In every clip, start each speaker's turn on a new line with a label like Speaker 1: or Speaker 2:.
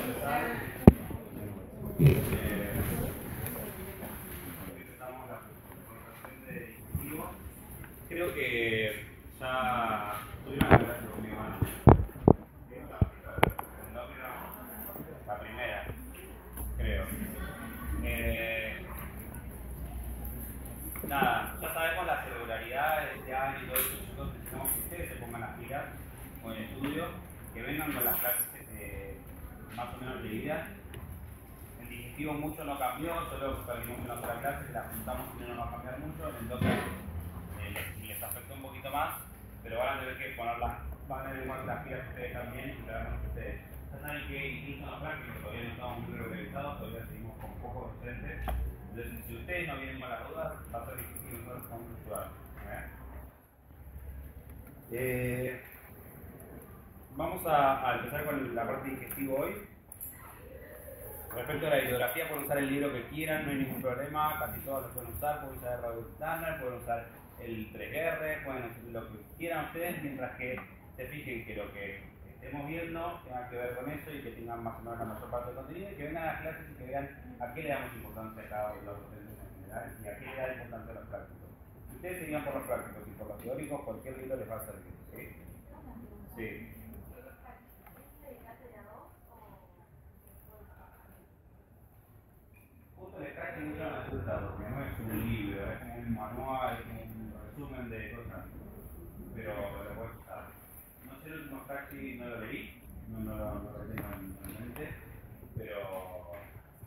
Speaker 1: empezar. Empezamos la presentación de dispositivo. Creo que ya tuvieron que hablar conmigo antes. La primera, creo. Nada, ya sabemos la regularidad de este año y todo eso, chicos. Necesitamos que ustedes se pongan las pilas con el estudio, que vengan con las clases más o menos leídas. El digestivo mucho no cambió, solo perdimos una sola clase, que la juntamos y no va a cambiar mucho, entonces les afectó un poquito más, pero van a tener que ponerlas, van a tener que poner las pilas ustedes también y traernos ustedes. Ya saben que incluso en los prácticos todavía no estamos muy regularizados, todavía seguimos con pocos docentes. Entonces, si ustedes no vienen con las dudas, va a ser difícil nosotros podamos ayudar. Vamos a empezar con la parte digestiva hoy. Respecto a la ideografía, pueden usar el libro que quieran, no hay ningún problema, casi todos lo pueden usar, pueden usar el Raúl Standard, pueden usar el 3R, pueden hacer lo que quieran ustedes, mientras que se fijen que lo que estemos viendo tenga que ver con eso y que tengan más o menos la mayor parte del contenido y que vengan a las clases y que vean a qué le damos importancia a cada uno de los docentes en general y a qué le da importancia a los prácticos. Si ustedes se guían por los prácticos y por los teóricos, cualquier libro les va a servir, ¿sí? Sí. Justo el extracto mucho me gusta porque no es un libro, es como un manual, es como un resumen de cosas, pero lo puedes usar. No sé el último taxi, no lo leí, no lo tengo en mente, pero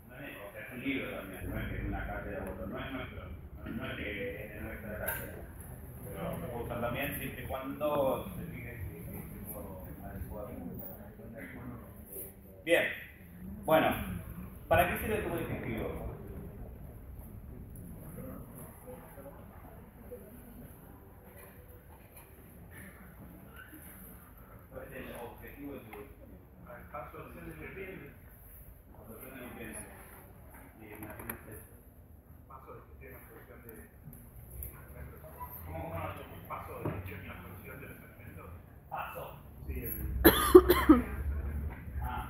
Speaker 1: no es, o sea, es un libro también, no es que es una cátedra o otro, no es nuestro, no es que es nuestra cátedra, pero lo puedo usar también siempre y cuando se fije que es todo adecuado. Bien, bueno, ¿para qué sirve el tubo digestivo? ¿Cuál es el objetivo de tu absorción de nutrientes? Absorción de nutrientes. Y imagínense.
Speaker 2: Paso de gestión y absorción de alimentos.
Speaker 1: ¿Cómo
Speaker 2: Paso de gestión y absorción de los alimentos.
Speaker 1: paso?
Speaker 2: Sí, el
Speaker 1: Ah,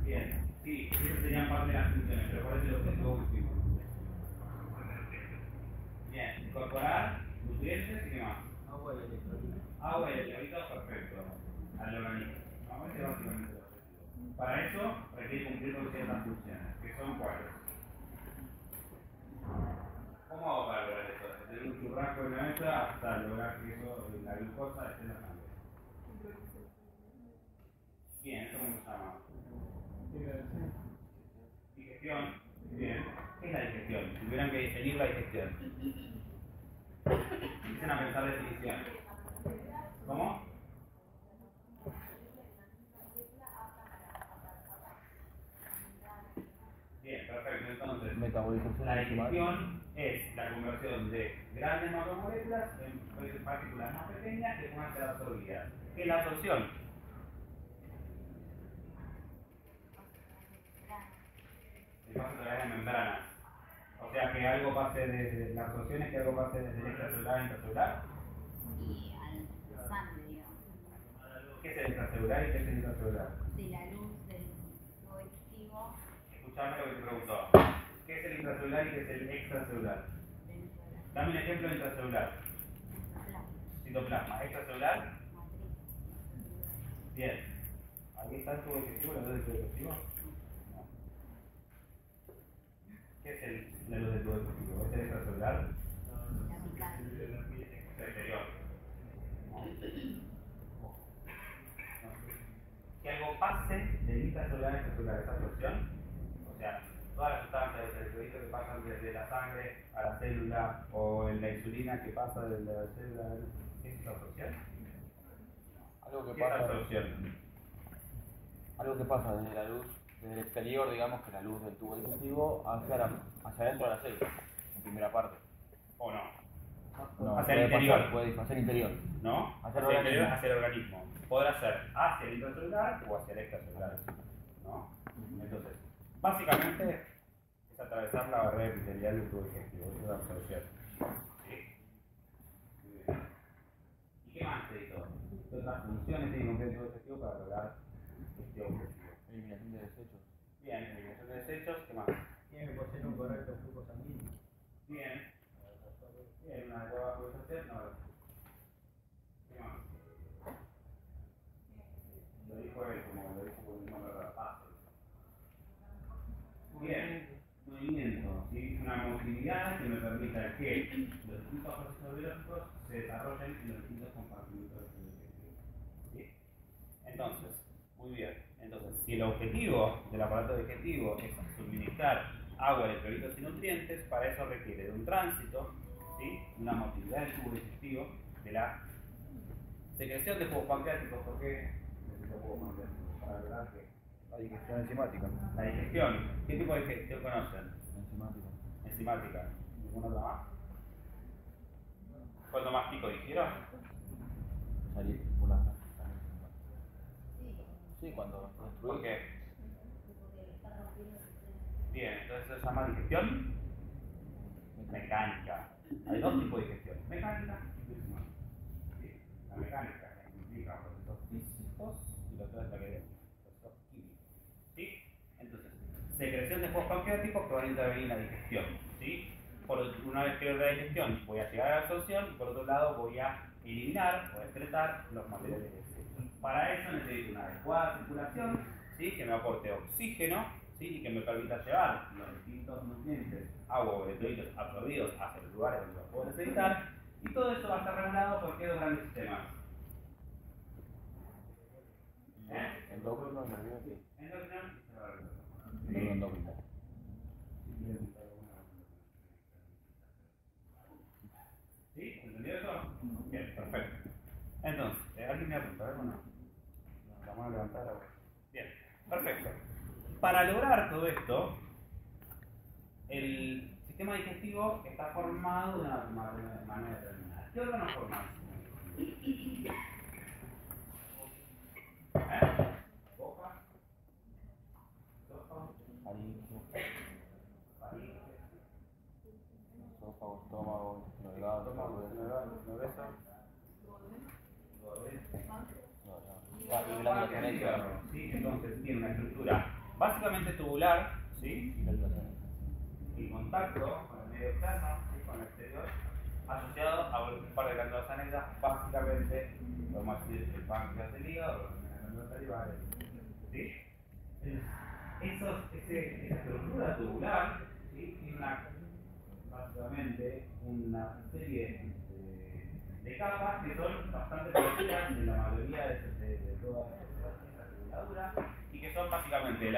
Speaker 1: bien. Sí, esas serían parte de las funciones, pero ¿cuál es el objetivo último? Bien, incorporar nutrientes y qué más.
Speaker 2: agua y electrolitos.
Speaker 1: Agua y electrolitos, perfecto. Al organismo. ¿No? Ese es básicamente el objetivo. Para eso requiere cumplir con ciertas funciones, que son cuáles. ¿Cómo hago para lograr eso? Desde tener un churrasco en la mesa hasta lograr que eso, la glucosa esté en la sangre. Bien, ¿eso cómo se llama? Digestión. Bien. ¿Qué es la digestión? Si tuvieran que definir la digestión. Empiecen a pensar definiciones. ¿Cómo? Bien, perfecto. Entonces, la digestión es la conversión de grandes macromoléculas en partículas más pequeñas que puedan ser absorbidas. ¿Qué es la absorción? El paso a través de membranas. O sea, que algo pase desde la absorción es que algo pase desde el extracelular a intracelular.
Speaker 3: Y al sangre, digamos.
Speaker 1: ¿Qué es el extracelular y qué es el intracelular?
Speaker 3: De la luz del tubo digestivo
Speaker 1: Escuchame lo que te preguntó. ¿Qué es el intracelular y qué es el extracelular?
Speaker 3: dentro de la
Speaker 1: Dame un ejemplo de intracelular. Citoplasma. ¿Extracelular?
Speaker 3: matriz.
Speaker 1: Bien. ¿Ahí está el tubo digestivo, la luz del tubo digestivo? No. ¿Qué es la luz del tubo digestivo? ¿Es el extracelular?
Speaker 3: La apical.
Speaker 1: Es el exterior. No. Que algo pase del intracelular a extracelular, esa absorción, o sea, todas las sustancias del electrolito que pasan desde la sangre a la célula o en la insulina que pasa desde la célula, ¿qué es esa absorción?
Speaker 4: Algo que
Speaker 1: ¿Qué es
Speaker 4: pasa,
Speaker 1: absorción?
Speaker 4: algo que pasa desde la luz, desde el exterior, digamos, que la luz del tubo digestivo, hacia adentro de la célula, en primera parte.
Speaker 1: ¿O no?
Speaker 4: No,
Speaker 1: Hacia el
Speaker 4: puede
Speaker 1: interior.
Speaker 4: pasar, puede hacia el interior.
Speaker 1: ¿No?
Speaker 4: Hacia el
Speaker 1: Hacia el interior,
Speaker 4: organismo.
Speaker 1: hacia el organismo. Podrá ser hacia el intracelular o hacia el extracelular. ¿No? Entonces, básicamente es atravesar la barrera epitelial del tubo digestivo. Eso es la absorción. ¿Sí? Muy bien. ¿Y qué más se hizo? ¿Qué otras funciones tiene que cumplir el tubo digestivo para lograr este objetivo?
Speaker 4: Eliminación de desechos.
Speaker 1: Bien, eliminación de desechos, ¿qué más?
Speaker 2: Tiene que poseer un correcto flujo sanguíneo.
Speaker 1: Bien. Bien, una adecuada pulsación, no. ¿Qué más? Lo dijo él, como lo dijo por el nombre de la paz. Bien, movimiento, ¿sí? Una movilidad que me permita que los distintos procesos biológicos se desarrollen en los distintos compartimentos del digestivo. ¿Sí? Entonces, muy bien. Entonces, si el objetivo del aparato digestivo es suministrar agua, electrolitos y nutrientes, para eso requiere de un tránsito, ¿sí? Una motilidad del tubo digestivo, de la secreción de jugos pancreáticos. ¿Por qué necesito jugos pancreáticos? Para lograr que
Speaker 4: La digestión enzimática.
Speaker 1: la digestión. ¿Qué tipo de digestión conocen?
Speaker 4: Enzimática.
Speaker 1: Enzimática. ¿Ninguna otra más? ¿Cuándo mastico digiero?
Speaker 4: Salir por la grasa.
Speaker 3: Sí,
Speaker 4: Sí, cuando
Speaker 1: ¿Por qué?
Speaker 3: porque está rompiendo el sistema.
Speaker 1: Bien, entonces se llama digestión mecánica. Hay dos tipos de digestión, mecánica y física. ¿Sí? La mecánica implica procesos físicos y la otra es la que es procesos químicos. ¿Sí? Entonces, secreción de jugos pancreáticos que van a intervenir en la digestión. ¿Sí? Una vez que logre la digestión, voy a llegar a la absorción y por otro lado voy a eliminar o excretar los materiales desechos. Para eso necesito una adecuada circulación, ¿sí? Que me aporte oxígeno, ¿sí? Y que me permita llevar los distintos nutrientes, agua o electrolitos absorbidos hacia los lugares donde los puedo necesitar. Y todo eso va a estar regulado por qué dos grandes sistemas.
Speaker 4: Endocrino, nervioso.
Speaker 1: Endocrino y cerebral.
Speaker 4: Endocrino.
Speaker 1: ¿Sí? ¿Entendido eso? Bien, perfecto. Entonces, ¿alguien me apunta? ¿O no? Vamos a levantar ahora. Bien, perfecto. Para lograr todo esto, el sistema digestivo está formado de una manera determinada. ¿Qué órganos forman? Boca, esófago,
Speaker 4: Faringe,
Speaker 1: faringe,
Speaker 4: esófago, estómago, intestino delgado,
Speaker 1: estómago, grueso,
Speaker 4: y glándulas anexas.
Speaker 1: ¿sí? Entonces tiene una estructura básicamente tubular, ¿sí?
Speaker 4: Y glándulas anexas.
Speaker 1: Y contacto con el medio externo, ¿sí? Con el exterior, asociado a un par de glándulas anexas, básicamente, podemos decir el páncreas del hígado, las glándulas salivales, ¿sí? Esa estructura tubular, ¿sí? Tiene básicamente una serie de capas que son bastante parecidas en la mayoría de todas esas tubuladuras y que son básicamente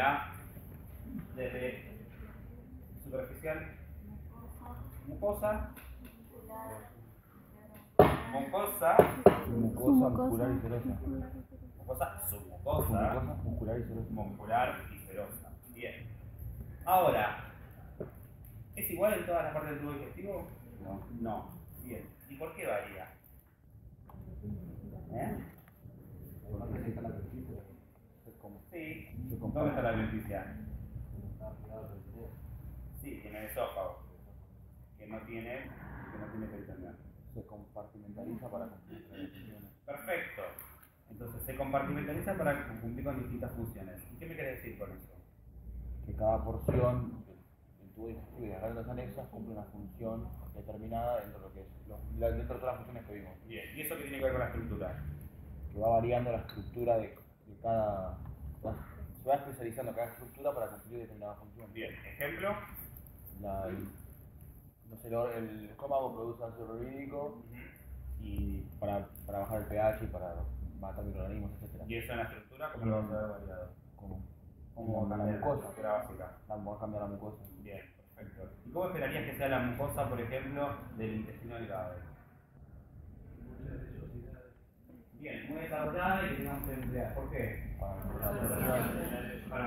Speaker 1: desde superficial, mucosa, mucosa
Speaker 4: Muscular y serosa.
Speaker 1: mucosa submucosa,
Speaker 4: Muscular y serosa.
Speaker 1: muscular y serosa. Bien. Ahora, ¿es igual en todas las partes del tubo digestivo?
Speaker 4: No.
Speaker 1: No. Bien. ¿Y por qué varía? ¿Eh? Sí. ¿Dónde está la adventicia? Sí, en el esófago. Que no tiene peritoneal.
Speaker 4: Se compartimentaliza para cumplir con las funciones.
Speaker 1: Perfecto. Entonces se compartimentaliza para cumplir con distintas funciones. ¿Y qué me querés decir con eso?
Speaker 4: Que cada porción del tubo digestivo y las glándulas anexas cumple una función determinada dentro de lo que es dentro de todas las funciones que vimos.
Speaker 1: Bien. ¿Y eso qué tiene que ver con la estructura?
Speaker 4: Que va variando la estructura de cada. Se va especializando cada estructura para cumplir determinada función.
Speaker 1: Bien. Ejemplo.
Speaker 4: No sé, el estómago produce ácido clorhídrico y para bajar el pH y para matar microorganismos, etc.
Speaker 1: ¿Y eso en la estructura cómo lo vas a ver variado?
Speaker 4: Como la
Speaker 1: la
Speaker 4: mucosa.
Speaker 1: estructura básica?
Speaker 4: Vamos a cambiar la mucosa.
Speaker 1: Bien, perfecto. ¿Y cómo esperarías que sea la mucosa, por ejemplo, del intestino delgado? Bien, muy desarrollada y que tengamos que emplear. ¿Por qué? Para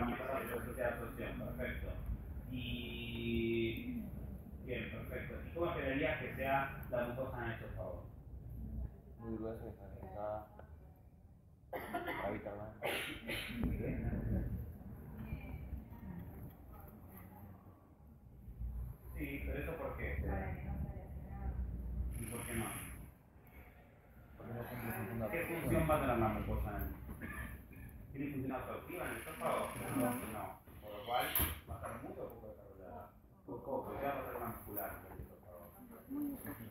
Speaker 1: mejorar la velocidad de absorción, perfecto. Y. Bien, perfecto. ¿Y cómo esperarías que sea la mucosa en el esófago?
Speaker 4: Muy gruesa y estabilizada para evitar más.
Speaker 1: Muy bien. Sí, pero eso ¿por qué? ¿Y por qué no?
Speaker 4: Porque no cumple función de
Speaker 1: ¿Qué
Speaker 4: absorción.
Speaker 1: función va a tener la mucosa en ¿Tiene función absortiva en el esófago? No. Por lo cual va a estar mucho poco desarrollada. Poco, porque va a pasar con la muscular del esófago.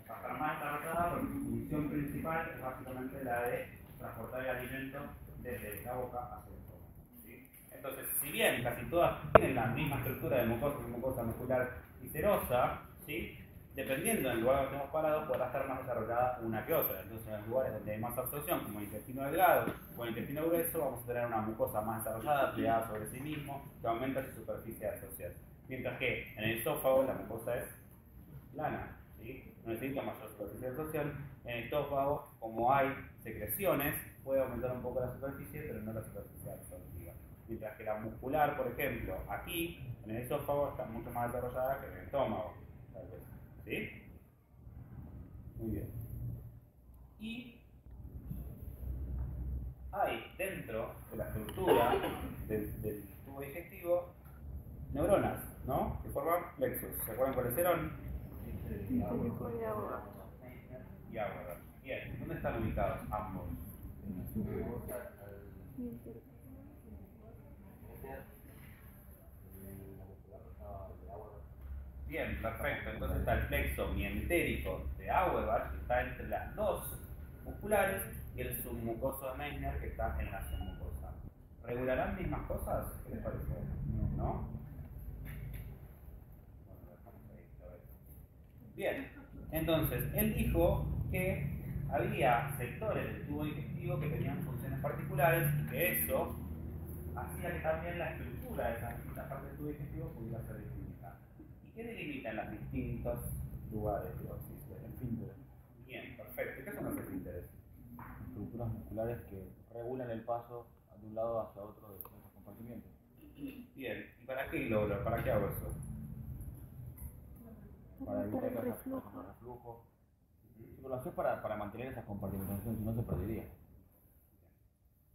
Speaker 1: Va a estar más desarrollada porque su función principal es básicamente la de transportar el alimento desde la boca hacia el estómago. ¿Sí? Entonces, si bien casi todas tienen la misma estructura de mucosa muscular y serosa, ¿sí? Dependiendo del lugar donde estemos parados, podrá estar más desarrollada una que otra. Entonces, en los lugares donde hay más absorción, como el intestino delgado o el intestino grueso, vamos a tener una mucosa más desarrollada, plegada sobre sí mismo, que aumenta su superficie de absorción. Mientras que en el esófago la mucosa es plana, ¿sí? No necesita mayor superficie de absorción. En el esófago, como hay secreciones, puede aumentar un poco la superficie, pero no la superficie absortiva. Mientras que la muscular, por ejemplo, aquí, en el esófago, está mucho más desarrollada que en el estómago, tal vez. ¿Sí? Muy bien. Y hay dentro de la estructura del tubo digestivo neuronas, ¿no? Que forman plexos. ¿Se acuerdan cuáles eran? Y Auerbach. Bien. ¿Dónde están ubicados ambos? Bien, perfecto. Entonces está el plexo mientérico de Auerbach, que está entre las dos musculares, y el submucoso de Meissner, que está en la submucosa. ¿Regularán mismas cosas? ¿Qué les parece? ¿No? Bueno, dejamos ahí, a ver. Bien, entonces él dijo que había sectores del tubo digestivo que tenían funciones particulares y que eso hacía que también la estructura de esas distintas partes del tubo digestivo pudiera ser distinta. ¿Y qué delimitan los distintos lugares que existen? Esfínteres. Bien, perfecto. ¿Qué son los esfínteres?
Speaker 4: Estructuras musculares que regulan el paso de un lado hacia otro de esos compartimientos.
Speaker 1: Bien, ¿y para qué logro? ¿Para qué hago eso?
Speaker 4: Para evitar que haya reflujo. Lo haces para mantener esa compartimentación, si no se perdería.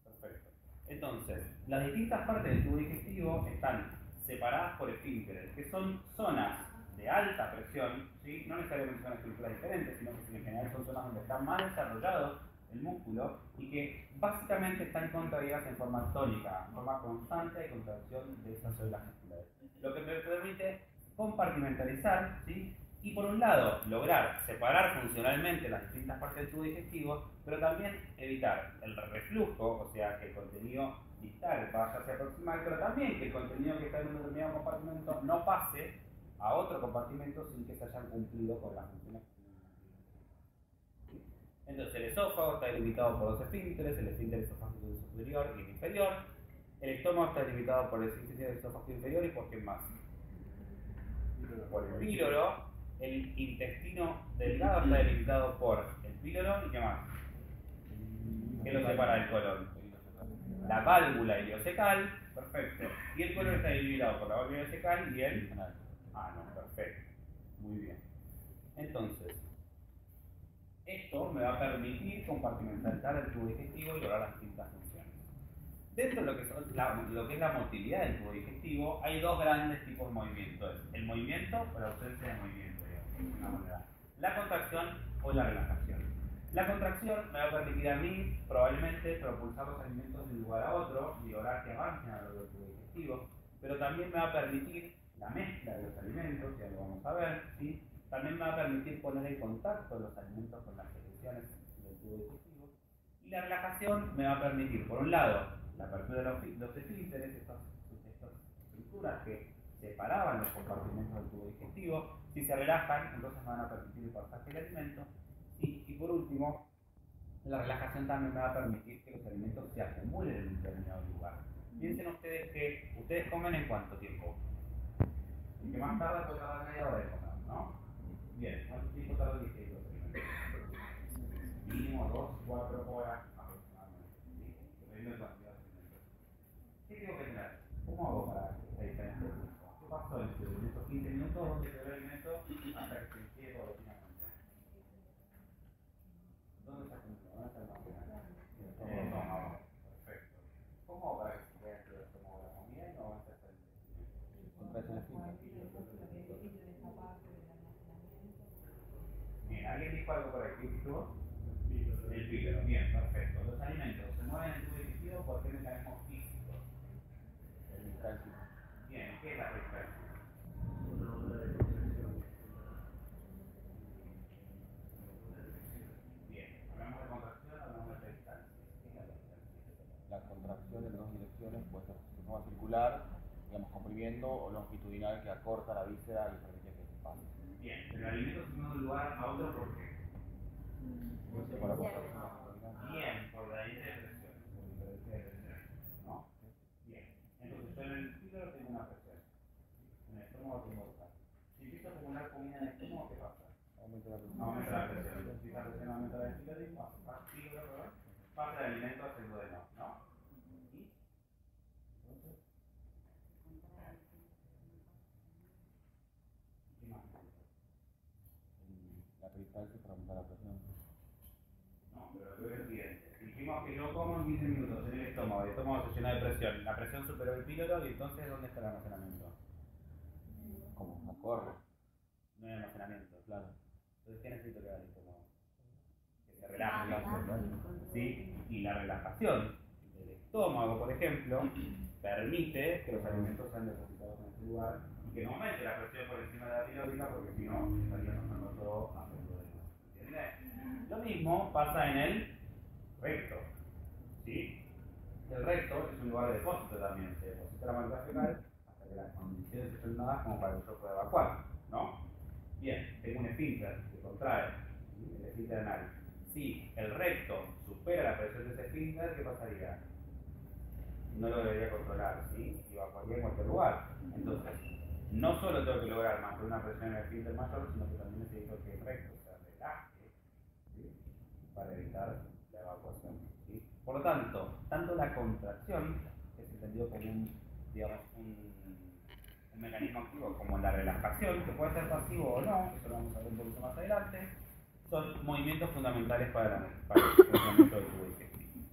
Speaker 1: Perfecto. Entonces, las distintas partes del tubo digestivo están separadas por esfínteres, que son zonas de alta presión, ¿sí? No necesariamente son estructuras diferentes, sino que en general son zonas donde está más desarrollado el músculo y que básicamente están contraídas en forma tónica, en forma constante de contracción de esas células musculares. Lo que me permite compartimentalizar, ¿sí? Y por un lado, lograr separar funcionalmente las distintas partes del tubo digestivo, pero también evitar el reflujo, o sea, que el contenido distal vaya hacia proximal, pero también que el contenido que está en un determinado compartimento no pase a otro compartimento sin que se hayan cumplido con las funciones. Entonces, el esófago está delimitado por dos esfínteres, el esfínter esofágico superior y el inferior. El estómago está delimitado por el esfínter esofágico inferior y por qué más. Por el píloro. El intestino delgado está delimitado por el píloro y qué más. ¿Qué lo separa del colon? La válvula ileocecal, perfecto. Y el colon está delimitado por la válvula ileocecal y el ano, perfecto. Muy bien. Entonces, esto me va a permitir compartimentalizar el tubo digestivo y lograr las distintas funciones. Dentro de lo que es la motilidad del tubo digestivo, hay dos grandes tipos de movimiento. El movimiento o la ausencia de movimiento, digamos, de alguna manera. La contracción o la relajación. La contracción me va a permitir a mí, probablemente, propulsar los alimentos de un lugar a otro y lograr que avancen a lo largo del tubo digestivo, pero también me va a permitir la mezcla de los alimentos, ya lo vamos a ver, ¿sí? También me va a permitir poner en contacto los alimentos con las secreciones del tubo digestivo. Y la relajación me va a permitir, por un lado, la apertura de los esfínteres, estas estructuras que separaban los compartimentos del tubo digestivo. Si se relajan, entonces me van a permitir el pasaje del alimento. Y por último, la relajación también me va a permitir que los alimentos se acumulen en un determinado lugar. Piensen ustedes que ustedes comen en cuánto tiempo. El que más tarda puede tardar media hora de comer, ¿no? Bien, ¿cuánto tiempo tarda el digerir los alimentos? Mínimo 2, 4 horas aproximadamente, ¿sí? Dependiendo de la cantidad de alimentos. ¿Qué tengo que tener? ¿Cómo hago para esta diferencia de tiempo? ¿Qué pasó en estos 15 minutos donde se ve el alimento hasta que se ingiere paulatinamente? ¿Dónde se acumula? ¿Dónde está almacenado? En el estómago. Perfecto. ¿Cómo hago para que se vea dentro del estómago de la comida y no avance hasta el intestino?
Speaker 4: Contracción esfínter.
Speaker 1: Bien, ¿alguien dijo algo por ahí? ¿Qué dijo? El píloro. Bien, perfecto. Los alimentos se mueven en el tubo digestivo porque mecanismo físico.
Speaker 4: El cálculo.
Speaker 1: Bien, ¿qué es la peristalsis? Bien, hablamos de contracción, hablamos de peristalsis. ¿Qué es la peristalsis?
Speaker 4: La contracción en dos direcciones puede ser de forma circular, digamos comprimiendo, o longitudinal que acorta la víscera y permite que se pase.
Speaker 1: Bien, el alimento se mueve de un lugar a otro ¿por qué?
Speaker 4: Por la contracción abdominal.
Speaker 1: Bien, por la diferencia de presión. Por diferencia de presión. ¿No? Bien. Entonces yo en el píloro tengo una presión. En el estómago tengo otra. Si empiezo a acumular comida en el estómago, ¿qué pasa?
Speaker 4: Aumenta la presión.
Speaker 1: Aumenta la presión. Si la presión aumenta la píloro, pasa el alimento hacia el duodeno, ¿no? ¿Y? Entonces, ¿qué más?
Speaker 4: La peristalsis para aumentar la presión.
Speaker 1: No, pero lo que es el siguiente. Dijimos que yo como en 15 minutos en el estómago se llena de presión, la presión superó el píloro y entonces ¿dónde está el almacenamiento?
Speaker 4: Como no corre.
Speaker 1: No hay almacenamiento.
Speaker 4: Claro.
Speaker 1: Entonces, ¿qué necesito que haga el estómago? Que se relaje. ¿Sí? Y la relajación del estómago, por ejemplo, permite que los alimentos sean depositados en ese lugar y que no aumente la presión por encima de la tiroidea porque si no, estaría pasando todo a fondo de eso. ¿Entiendes? Lo mismo pasa en el recto. ¿Sí? El recto es un lugar de depósito también. Se deposita la materia fecal hasta que las condiciones estén dadas como para que yo pueda evacuar. ¿No? Bien, tengo un esfínter que contrae, ¿sí? El esfínter anal. Si el recto supera la presión de ese esfínter, ¿qué pasaría? No lo debería controlar, ¿sí? Y evacuaría en cualquier lugar. Entonces, no solo tengo que lograr mantener una presión en el esfínter mayor, sino que también necesito que el recto se relaje, ¿sí? Para evitar la evacuación, ¿sí? Por lo tanto, tanto la contracción, que es entendido como un mecanismo activo, como la relajación, que puede ser pasivo o no, eso lo vamos a ver un poquito más adelante, son movimientos fundamentales para el funcionamiento del tubo digestivo.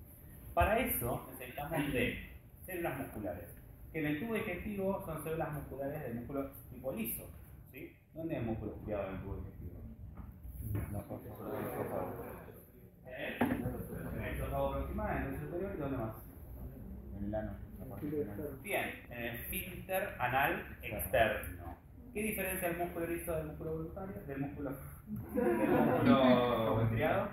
Speaker 1: Para eso necesitamos de células musculares, que en el tubo digestivo son células musculares del músculo tipo liso, ¿sí? ¿Dónde hay músculo estriado en el tubo digestivo? En el esófago proximal, en el superior y ¿dónde más?
Speaker 4: En el ano.
Speaker 1: Bien, en el esfínter anal externo. ¿Qué diferencia el músculo liso del músculo voluntario? Del músculo estriado.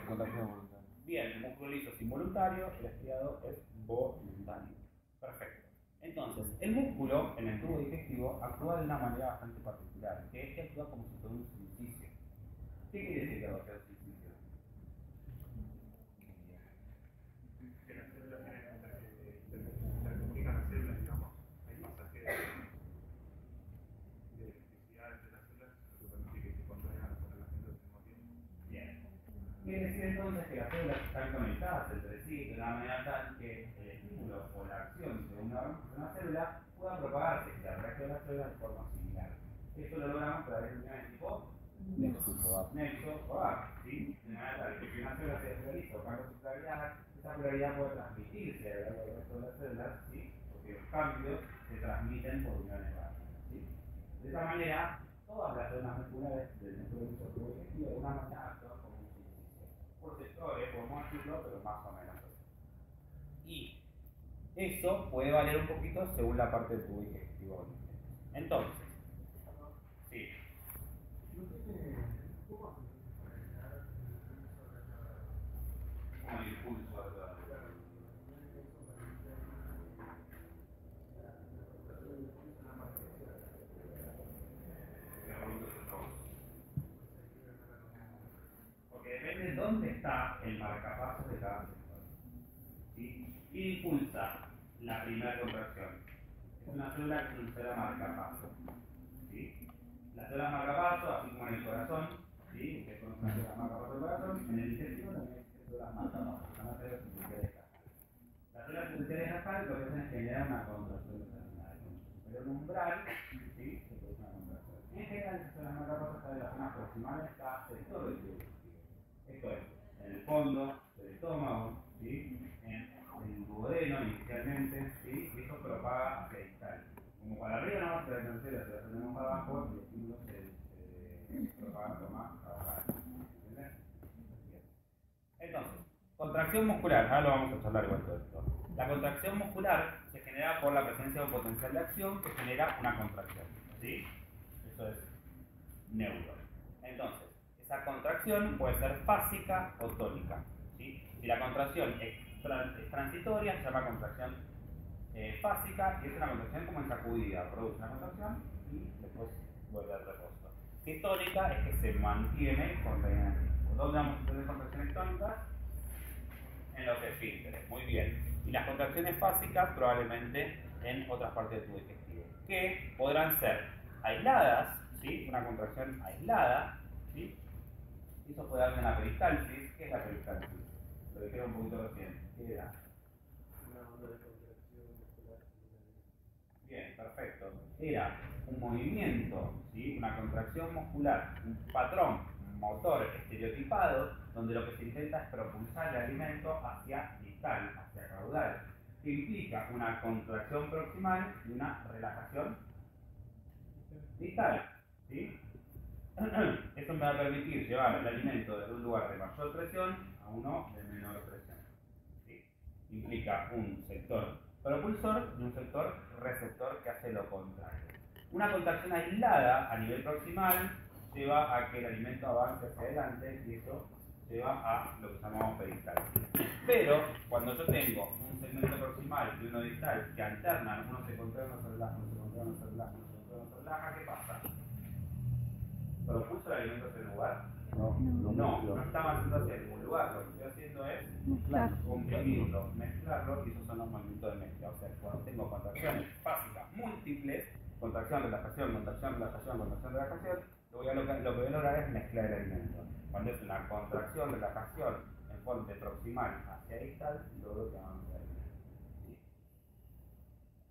Speaker 4: Contracción voluntaria.
Speaker 1: Bien, el músculo liso es involuntario, el estriado es voluntario. Perfecto. Entonces, el músculo en el tubo digestivo actúa de una manera bastante particular, que es que actúa como si fuera un silicio. ¿Qué quiere decir que va a ser un silicio?
Speaker 2: Que las células intercomunican las células, digamos. Hay pasajes de electricidad entre las células, lo que permite que se contraigan las células al mismo tiempo.
Speaker 1: Bien. Quiere decir entonces que las células están conectadas entre sí de una manera tal que el estímulo o la acción de una célula pueda propagarse hacia el resto de las células de forma similar. Esto lo logramos a través de uniones tipo nexo o A, ¿sí? De manera tal que si una célula se desploriza o cambia su polaridad, esa polaridad puede transmitirse a lo largo del resto de las células, ¿sí? Porque los cambios se transmiten por uniones A, ¿sí? De esa manera, todas las células musculares del músculo digestivo de una manera actúan como un silicio. Por sectores, podemos decirlo, pero más o menos así. Y eso puede variar un poquito según la parte del tubo digestivo. Entonces, sí. Como el impulso hacia porque depende de dónde está el marcapasos de cada sector. ¿Sí? ¿Quién impulsa la primera contracción? Es una célula que es una célula marcapaso. ¿Sí? La célula marcapaso, así como en el corazón, ¿sí? Que es una célula marcapaso del corazón, en el intestino también existen células marcapaso, son las células superiores cascales. Las células superiores cascales lo que hacen es generar una contracción determinada. Pero un umbral, ¿sí? Se produce una contracción. En general, esas células marcapaso están en las zonas proximales a sector del tubo digestivo. Esto es, en el fondo del estómago, ¿sí? En el duodeno inicialmente, ¿sí? Y eso propaga hacia distal. Como para arriba no va a ser tercera, si la tenemos para abajo, el estímulo se propaga de forma abajo. ¿Entiendes? Bien. Entonces, contracción contracción muscular, ahora lo vamos a charlar igual todo esto. La contracción muscular se genera por la presencia de un potencial de acción que genera una contracción, ¿sí? Eso es neuro. Entonces, esa contracción puede ser fásica o tónica, ¿sí? Si la contracción es transitoria, se llama contracción fásica, y es una contracción como en sacudida, produce una contracción y después vuelve al reposo. Si es tónica, es que se mantiene con el tiempo. ¿Dónde vamos a tener contracciones tónicas? En los esfínteres, muy bien. Y las contracciones fásicas probablemente en otras partes del tubo digestivo, que podrán ser aisladas, ¿sí? Una contracción aislada, ¿sí? Y eso puede darse en la peristalsis. ¿Qué es la peristalsis? Lo dije un poquito recién. ¿Qué era?
Speaker 2: Una onda de contracción muscular.
Speaker 1: Bien, perfecto. Era un movimiento, ¿sí? Una contracción muscular, un patrón motor estereotipado, donde lo que se intenta es propulsar el alimento hacia distal, hacia caudal, que implica una contracción proximal y una relajación distal, ¿sí? Eso me va a permitir llevar el alimento desde un lugar de mayor presión a uno de menor presión, ¿sí? Implica un sector propulsor y un sector receptor que hace lo contrario. Una contracción aislada a nivel proximal lleva a que el alimento avance hacia adelante y eso lleva a lo que llamamos peristalsis. Pero cuando yo tengo un segmento proximal y uno distal que alternan, uno se contrae, uno se relaja, uno se contrae, uno se relaja, uno se contrae, uno se relaja, ¿qué pasa? ¿Propulso el alimento hacia el lugar? No está avanzando hacia ningún lugar. Lo que estoy haciendo es comprimirlo, mezclarlo, y esos son los movimientos de mezcla. O sea, cuando tengo contracciones básicas múltiples, contracción, relajación, contracción, relajación, contracción, relajación, lo que voy a lograr es mezclar el alimento. Cuando es una contracción, relajación en forma de proximal hacia distal, logro que avance el alimento. ¿Sí?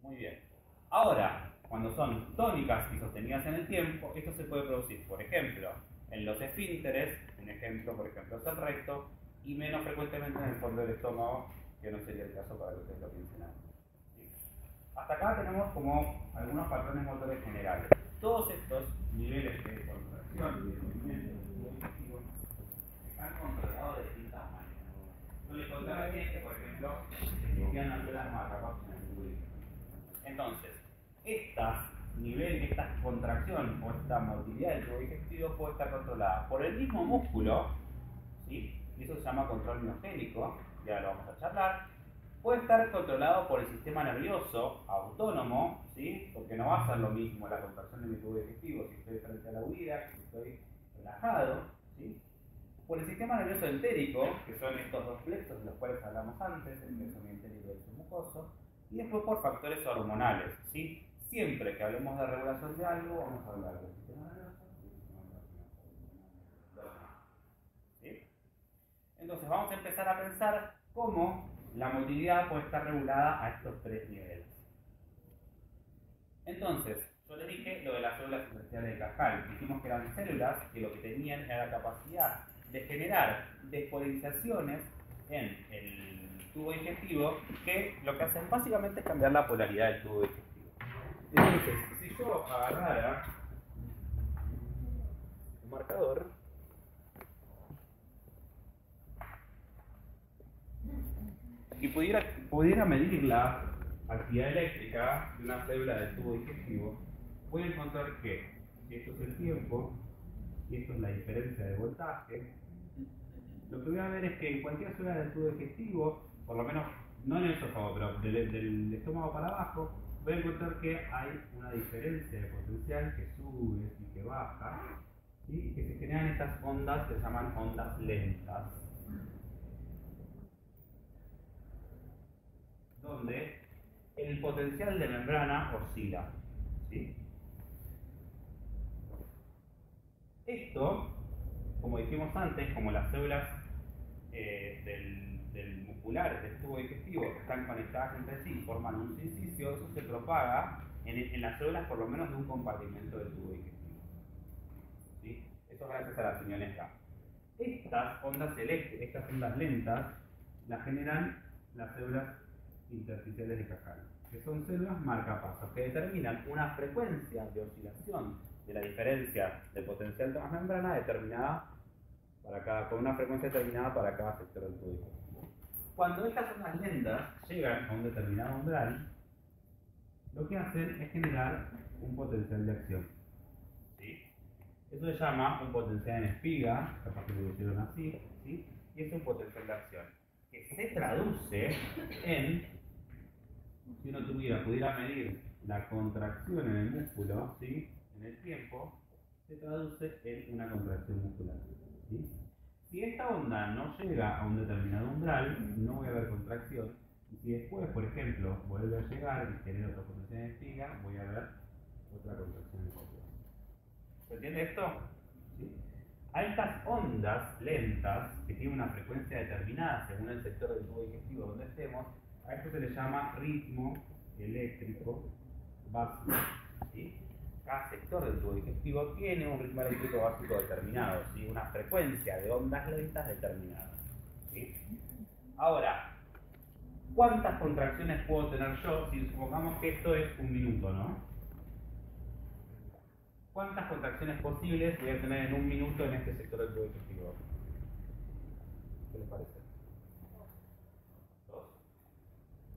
Speaker 1: Muy bien. Ahora, cuando son tónicas y sostenidas en el tiempo, esto se puede producir, por ejemplo, en los esfínteres, un ejemplo, por ejemplo, es el recto, y menos frecuentemente en el fondo del estómago, que no sería el caso para que ustedes lo piensen antes. ¿Sí? Hasta acá tenemos como algunos patrones motores generales. Todos estos niveles de contracción y de movimiento del tubo digestivo están controlados de distintas maneras. Yo les contaba recién que, por ejemplo, existían algunas marcas en el tubo digestivo. Entonces, esta contracción o esta motilidad del tubo digestivo puede estar controlada por el mismo músculo, ¿sí? Y eso se llama control miogénico, ya lo vamos a charlar. Puede estar controlado por el sistema nervioso autónomo, ¿sí? Porque no va a ser lo mismo la contracción de mi tubo digestivo si estoy frente a la huida, si estoy relajado, ¿sí? Por el sistema nervioso entérico, que son estos dos plexos de los cuales hablamos antes, el plexo entérico y el submucoso, y después por factores hormonales, ¿sí? Siempre que hablemos de regulación de algo, vamos a hablar del sistema nervioso y del sistema nervioso. ¿Sí? Entonces vamos a empezar a pensar cómo la motilidad puede estar regulada a estos tres niveles. Entonces, yo les dije lo de las células superficiales de Cajal. Dijimos que eran células que lo que tenían era la capacidad de generar despolarizaciones en el tubo digestivo, que lo que hacen básicamente es cambiar la polaridad del tubo digestivo. Entonces, si yo agarrara un marcador y pudiera medir la actividad eléctrica de una célula del tubo digestivo, voy a encontrar que si esto es el tiempo y esto es la diferencia de voltaje, lo que voy a ver es que en cualquier célula del tubo digestivo, por lo menos no en el esófago, pero del estómago para abajo, voy a encontrar que hay una diferencia de potencial que sube y que baja, ¿sí? Y que se generan estas ondas que se llaman ondas lentas, donde el potencial de membrana oscila, ¿sí? Esto, como dijimos antes, como las células del muscular, del tubo digestivo, que están conectadas entre sí y forman un sincicio, eso se propaga en las células por lo menos de un compartimento del tubo digestivo, ¿sí? Eso gracias a la señal K. Estas ondas lentas las generan las células intersticiales de Cajal, que son células marcapasos, que determinan una frecuencia de oscilación de la diferencia de potencial transmembrana determinada con una frecuencia determinada para cada sector del tubo digestivo. Cuando estas ondas lentas llegan a un determinado umbral, lo que hacen es generar un potencial de acción. ¿Sí? Eso se llama un potencial en espiga, capaz que lo hicieron así, ¿sí? Y es un potencial de acción, que se traduce en, si uno pudiera medir la contracción en el músculo, ¿sí? En el tiempo, se traduce en una contracción muscular. ¿Sí? Si esta onda no llega a un determinado umbral, no voy a ver contracción. Y si después, por ejemplo, vuelve a llegar y genera otra potencial en espiga, voy a ver otra contracción muscular. ¿Se entiende esto? ¿Sí? A estas ondas lentas, que tienen una frecuencia determinada según el sector del tubo digestivo donde estemos, a esto se le llama ritmo eléctrico básico. ¿Sí? Cada sector del tubo digestivo tiene un ritmo eléctrico básico determinado, ¿sí? Una frecuencia de ondas lentas determinada. ¿Sí? Ahora, ¿cuántas contracciones puedo tener yo si supongamos que esto es un minuto, ¿no? ¿Cuántas contracciones posibles voy a tener en un minuto en este sector del tubo digestivo? ¿Qué les parece? ¿Dos?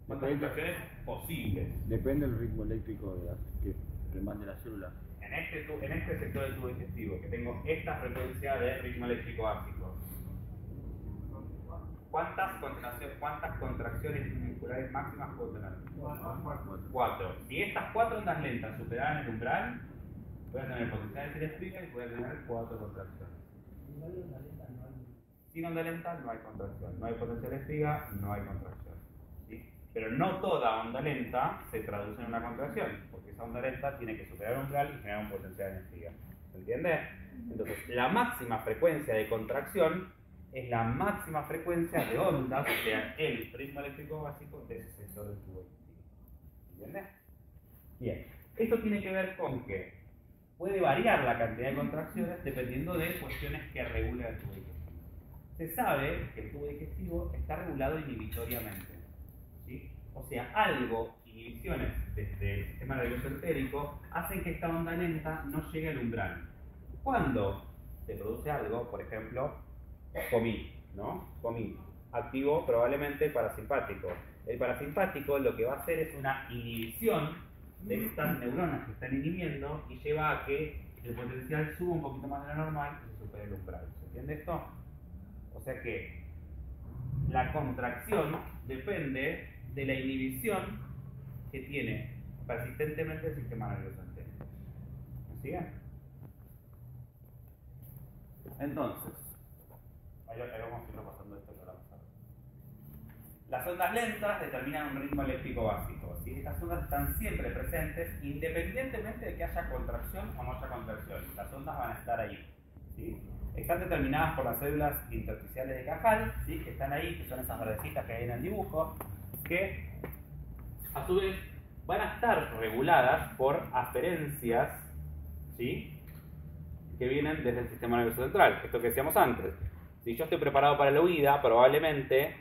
Speaker 1: ¿Cuántas contracciones posibles?
Speaker 4: Depende del ritmo eléctrico que mande la célula.
Speaker 1: En este sector del tubo digestivo, que tengo esta frecuencia de ritmo eléctrico básico, ¿cuántas contracciones musculares máximas puedo tener? 4. Si estas 4 ondas lentas superaran el umbral, voy a tener potencial de espiga y voy a tener 4 contracciones. Sin onda lenta no hay contracción. No hay potencial de espiga, no hay contracción. ¿Sí? Pero no toda onda lenta se traduce en una contracción, porque esa onda lenta tiene que superar un umbral y generar un potencial de espiga. ¿Se entiende? Entonces, la máxima frecuencia de contracción es la máxima frecuencia de ondas, o sea, el ritmo eléctrico básico de ese sector del tubo digestivo. ¿Entiendes? Bien. Esto tiene que ver con que puede variar la cantidad de contracciones dependiendo de cuestiones que regula el tubo digestivo. Se sabe que el tubo digestivo está regulado inhibitoriamente. ¿Sí? O sea, inhibiciones desde el sistema nervioso entérico hacen que esta onda lenta no llegue al umbral. Cuando se produce algo, por ejemplo, comí, ¿no? Comí. Activo probablemente el parasimpático. El parasimpático lo que va a hacer es una inhibición de estas neuronas que están inhibiendo y lleva a que el potencial suba un poquito más de lo normal y se supere el umbral. ¿Se entiende esto? O sea que la contracción depende de la inhibición que tiene persistentemente el sistema nervioso entérico. ¿Me siguen? Entonces, ahí vamos a ir pasando esto que vamos a ver. Las ondas lentas determinan un ritmo eléctrico básico. ¿Sí? Estas ondas están siempre presentes independientemente de que haya contracción o no haya contracción. Las ondas van a estar ahí. ¿Sí? Están determinadas por las células intersticiales de Cajal, ¿sí? Que están ahí, que son esas verdecitas que hay en el dibujo, que a su vez van a estar reguladas por aferencias, ¿sí? Que vienen desde el sistema nervioso central. Esto que decíamos antes. Si yo estoy preparado para la huida, probablemente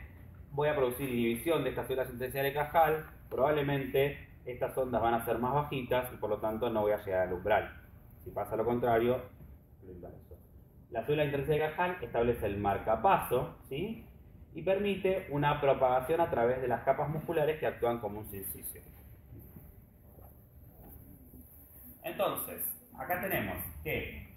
Speaker 1: voy a producir inhibición de estas células intersticiales de Cajal, probablemente estas ondas van a ser más bajitas y por lo tanto no voy a llegar al umbral. Si pasa lo contrario, lo inverso. La célula intersticial de Cajal establece el marcapaso, ¿sí? Y permite una propagación a través de las capas musculares que actúan como un sincicio. Entonces, acá tenemos que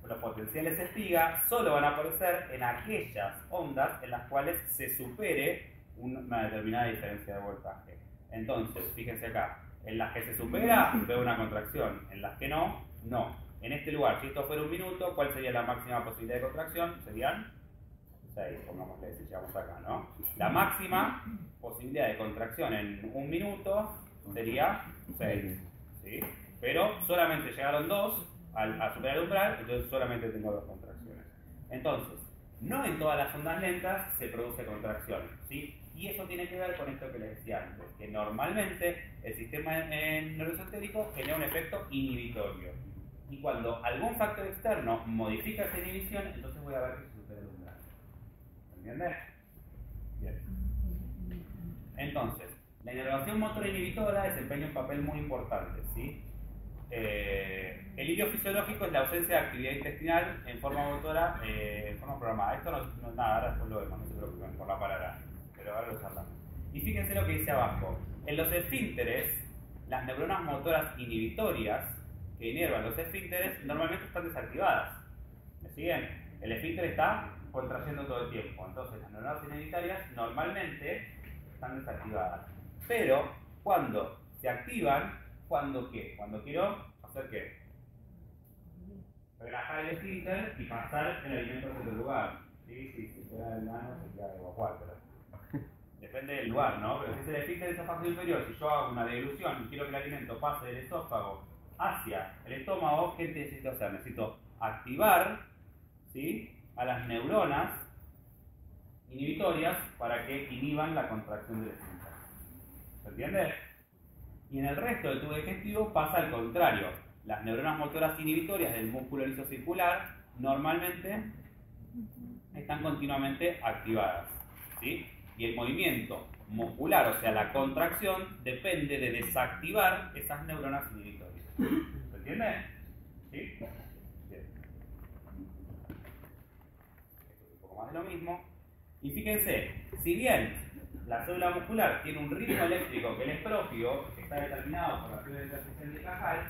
Speaker 1: los potenciales espiga solo van a aparecer en aquellas ondas en las cuales se supere una determinada diferencia de voltaje. Entonces, fíjense acá, en las que se supera veo una contracción, en las que no, no. En este lugar, si esto fuera un minuto, ¿cuál sería la máxima posibilidad de contracción? Serían 6, pongámosle, si llegamos acá, ¿no? La máxima posibilidad de contracción en un minuto sería 6, ¿sí? Pero solamente llegaron 2 a superar el umbral, entonces solamente tengo 2 contracciones. Entonces, no en todas las ondas lentas se produce contracción, ¿sí? Y eso tiene que ver con esto que les decía antes, que normalmente el sistema nervioso entérico genera un efecto inhibitorio. Y cuando algún factor externo modifica esa inhibición, entonces voy a ver que se supera el umbral. ¿Entiendes? Bien. Entonces, la inervación motora inhibitora desempeña un papel muy importante, ¿sí? el idio fisiológico es la ausencia de actividad intestinal en forma motora, en forma programada. Esto no es nada, ahora después lo vemos, no se preocupen por la palabra, pero ahora lo charlamos. Y fíjense lo que dice abajo. En los esfínteres, las neuronas motoras inhibitorias que inervan los esfínteres normalmente están desactivadas. ¿Me siguen? El esfínter está contrayendo todo el tiempo, entonces las neuronas inhibitorias normalmente están desactivadas. Pero cuando se activan, ¿cuándo qué? Cuando quiero hacer qué? Relajar el esfínter y pasar el alimento a otro lugar. ¿Sí? Si fuera el ano se queda de evacuar, pero depende del lugar, ¿no? Pero si es el esfínter del esófago inferior, si yo hago una deglución y quiero que el alimento pase del esófago hacia el estómago, ¿qué necesito hacer? Necesito activar, ¿sí?, a las neuronas inhibitorias para que inhiban la contracción del esfínter. ¿Se entiende? Y en el resto del tubo digestivo pasa al contrario. Las neuronas motoras inhibitorias del músculo liso circular normalmente están continuamente activadas, ¿sí? Y el movimiento muscular, o sea, la contracción, depende de desactivar esas neuronas inhibitorias. ¿Se entiende? ¿Sí? Bien. Esto es un poco más de lo mismo. Y fíjense, si bien la célula muscular tiene un ritmo eléctrico que le es propio, que está determinado por la fibra de interfacción de Cajal,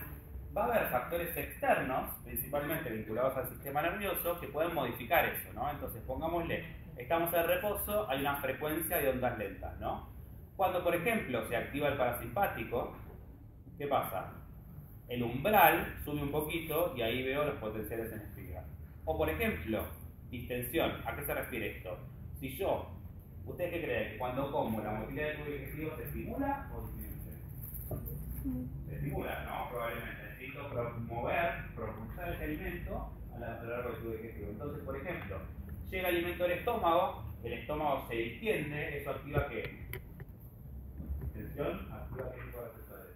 Speaker 1: va a haber factores externos, principalmente vinculados al sistema nervioso, que pueden modificar eso, ¿no? Entonces, pongámosle, estamos en reposo, hay una frecuencia de ondas lentas, ¿no? Cuando, por ejemplo, se activa el parasimpático, ¿qué pasa? El umbral sube un poquito y ahí veo los potenciales en espiga. O, por ejemplo, distensión. ¿A qué se refiere esto? Si yo, ¿ustedes qué creen? Que cuando como la motilidad del tubo digestivo se estimula o disminuye? Se estimula, ¿no? Probablemente. Necesito propulsar ese alimento a lo largo del tubo digestivo. Entonces, por ejemplo, llega alimento al estómago, el estómago se distiende, ¿eso activa qué? Distensión, activa qué tipo de receptores.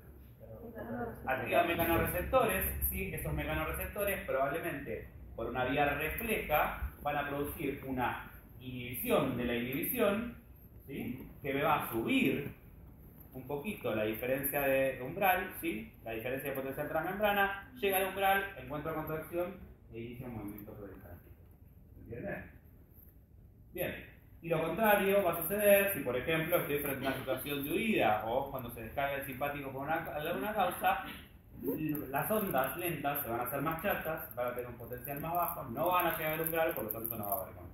Speaker 1: Activa mecanorreceptores, ¿sí? Esos mecanorreceptores probablemente por una vía refleja van a producir una inhibición de la inhibición, ¿sí?, que me va a subir un poquito la diferencia de umbral, ¿sí?, la diferencia de potencial transmembrana, llega al umbral, encuentra contracción e inicia un movimiento proyectátil. ¿Entiendes? Bien. Y lo contrario va a suceder si, por ejemplo, estoy frente a una situación de huida o cuando se descarga el simpático por alguna causa, las ondas lentas se van a hacer más chatas, van a tener un potencial más bajo, no van a llegar al umbral, por lo tanto no va a haber contracción.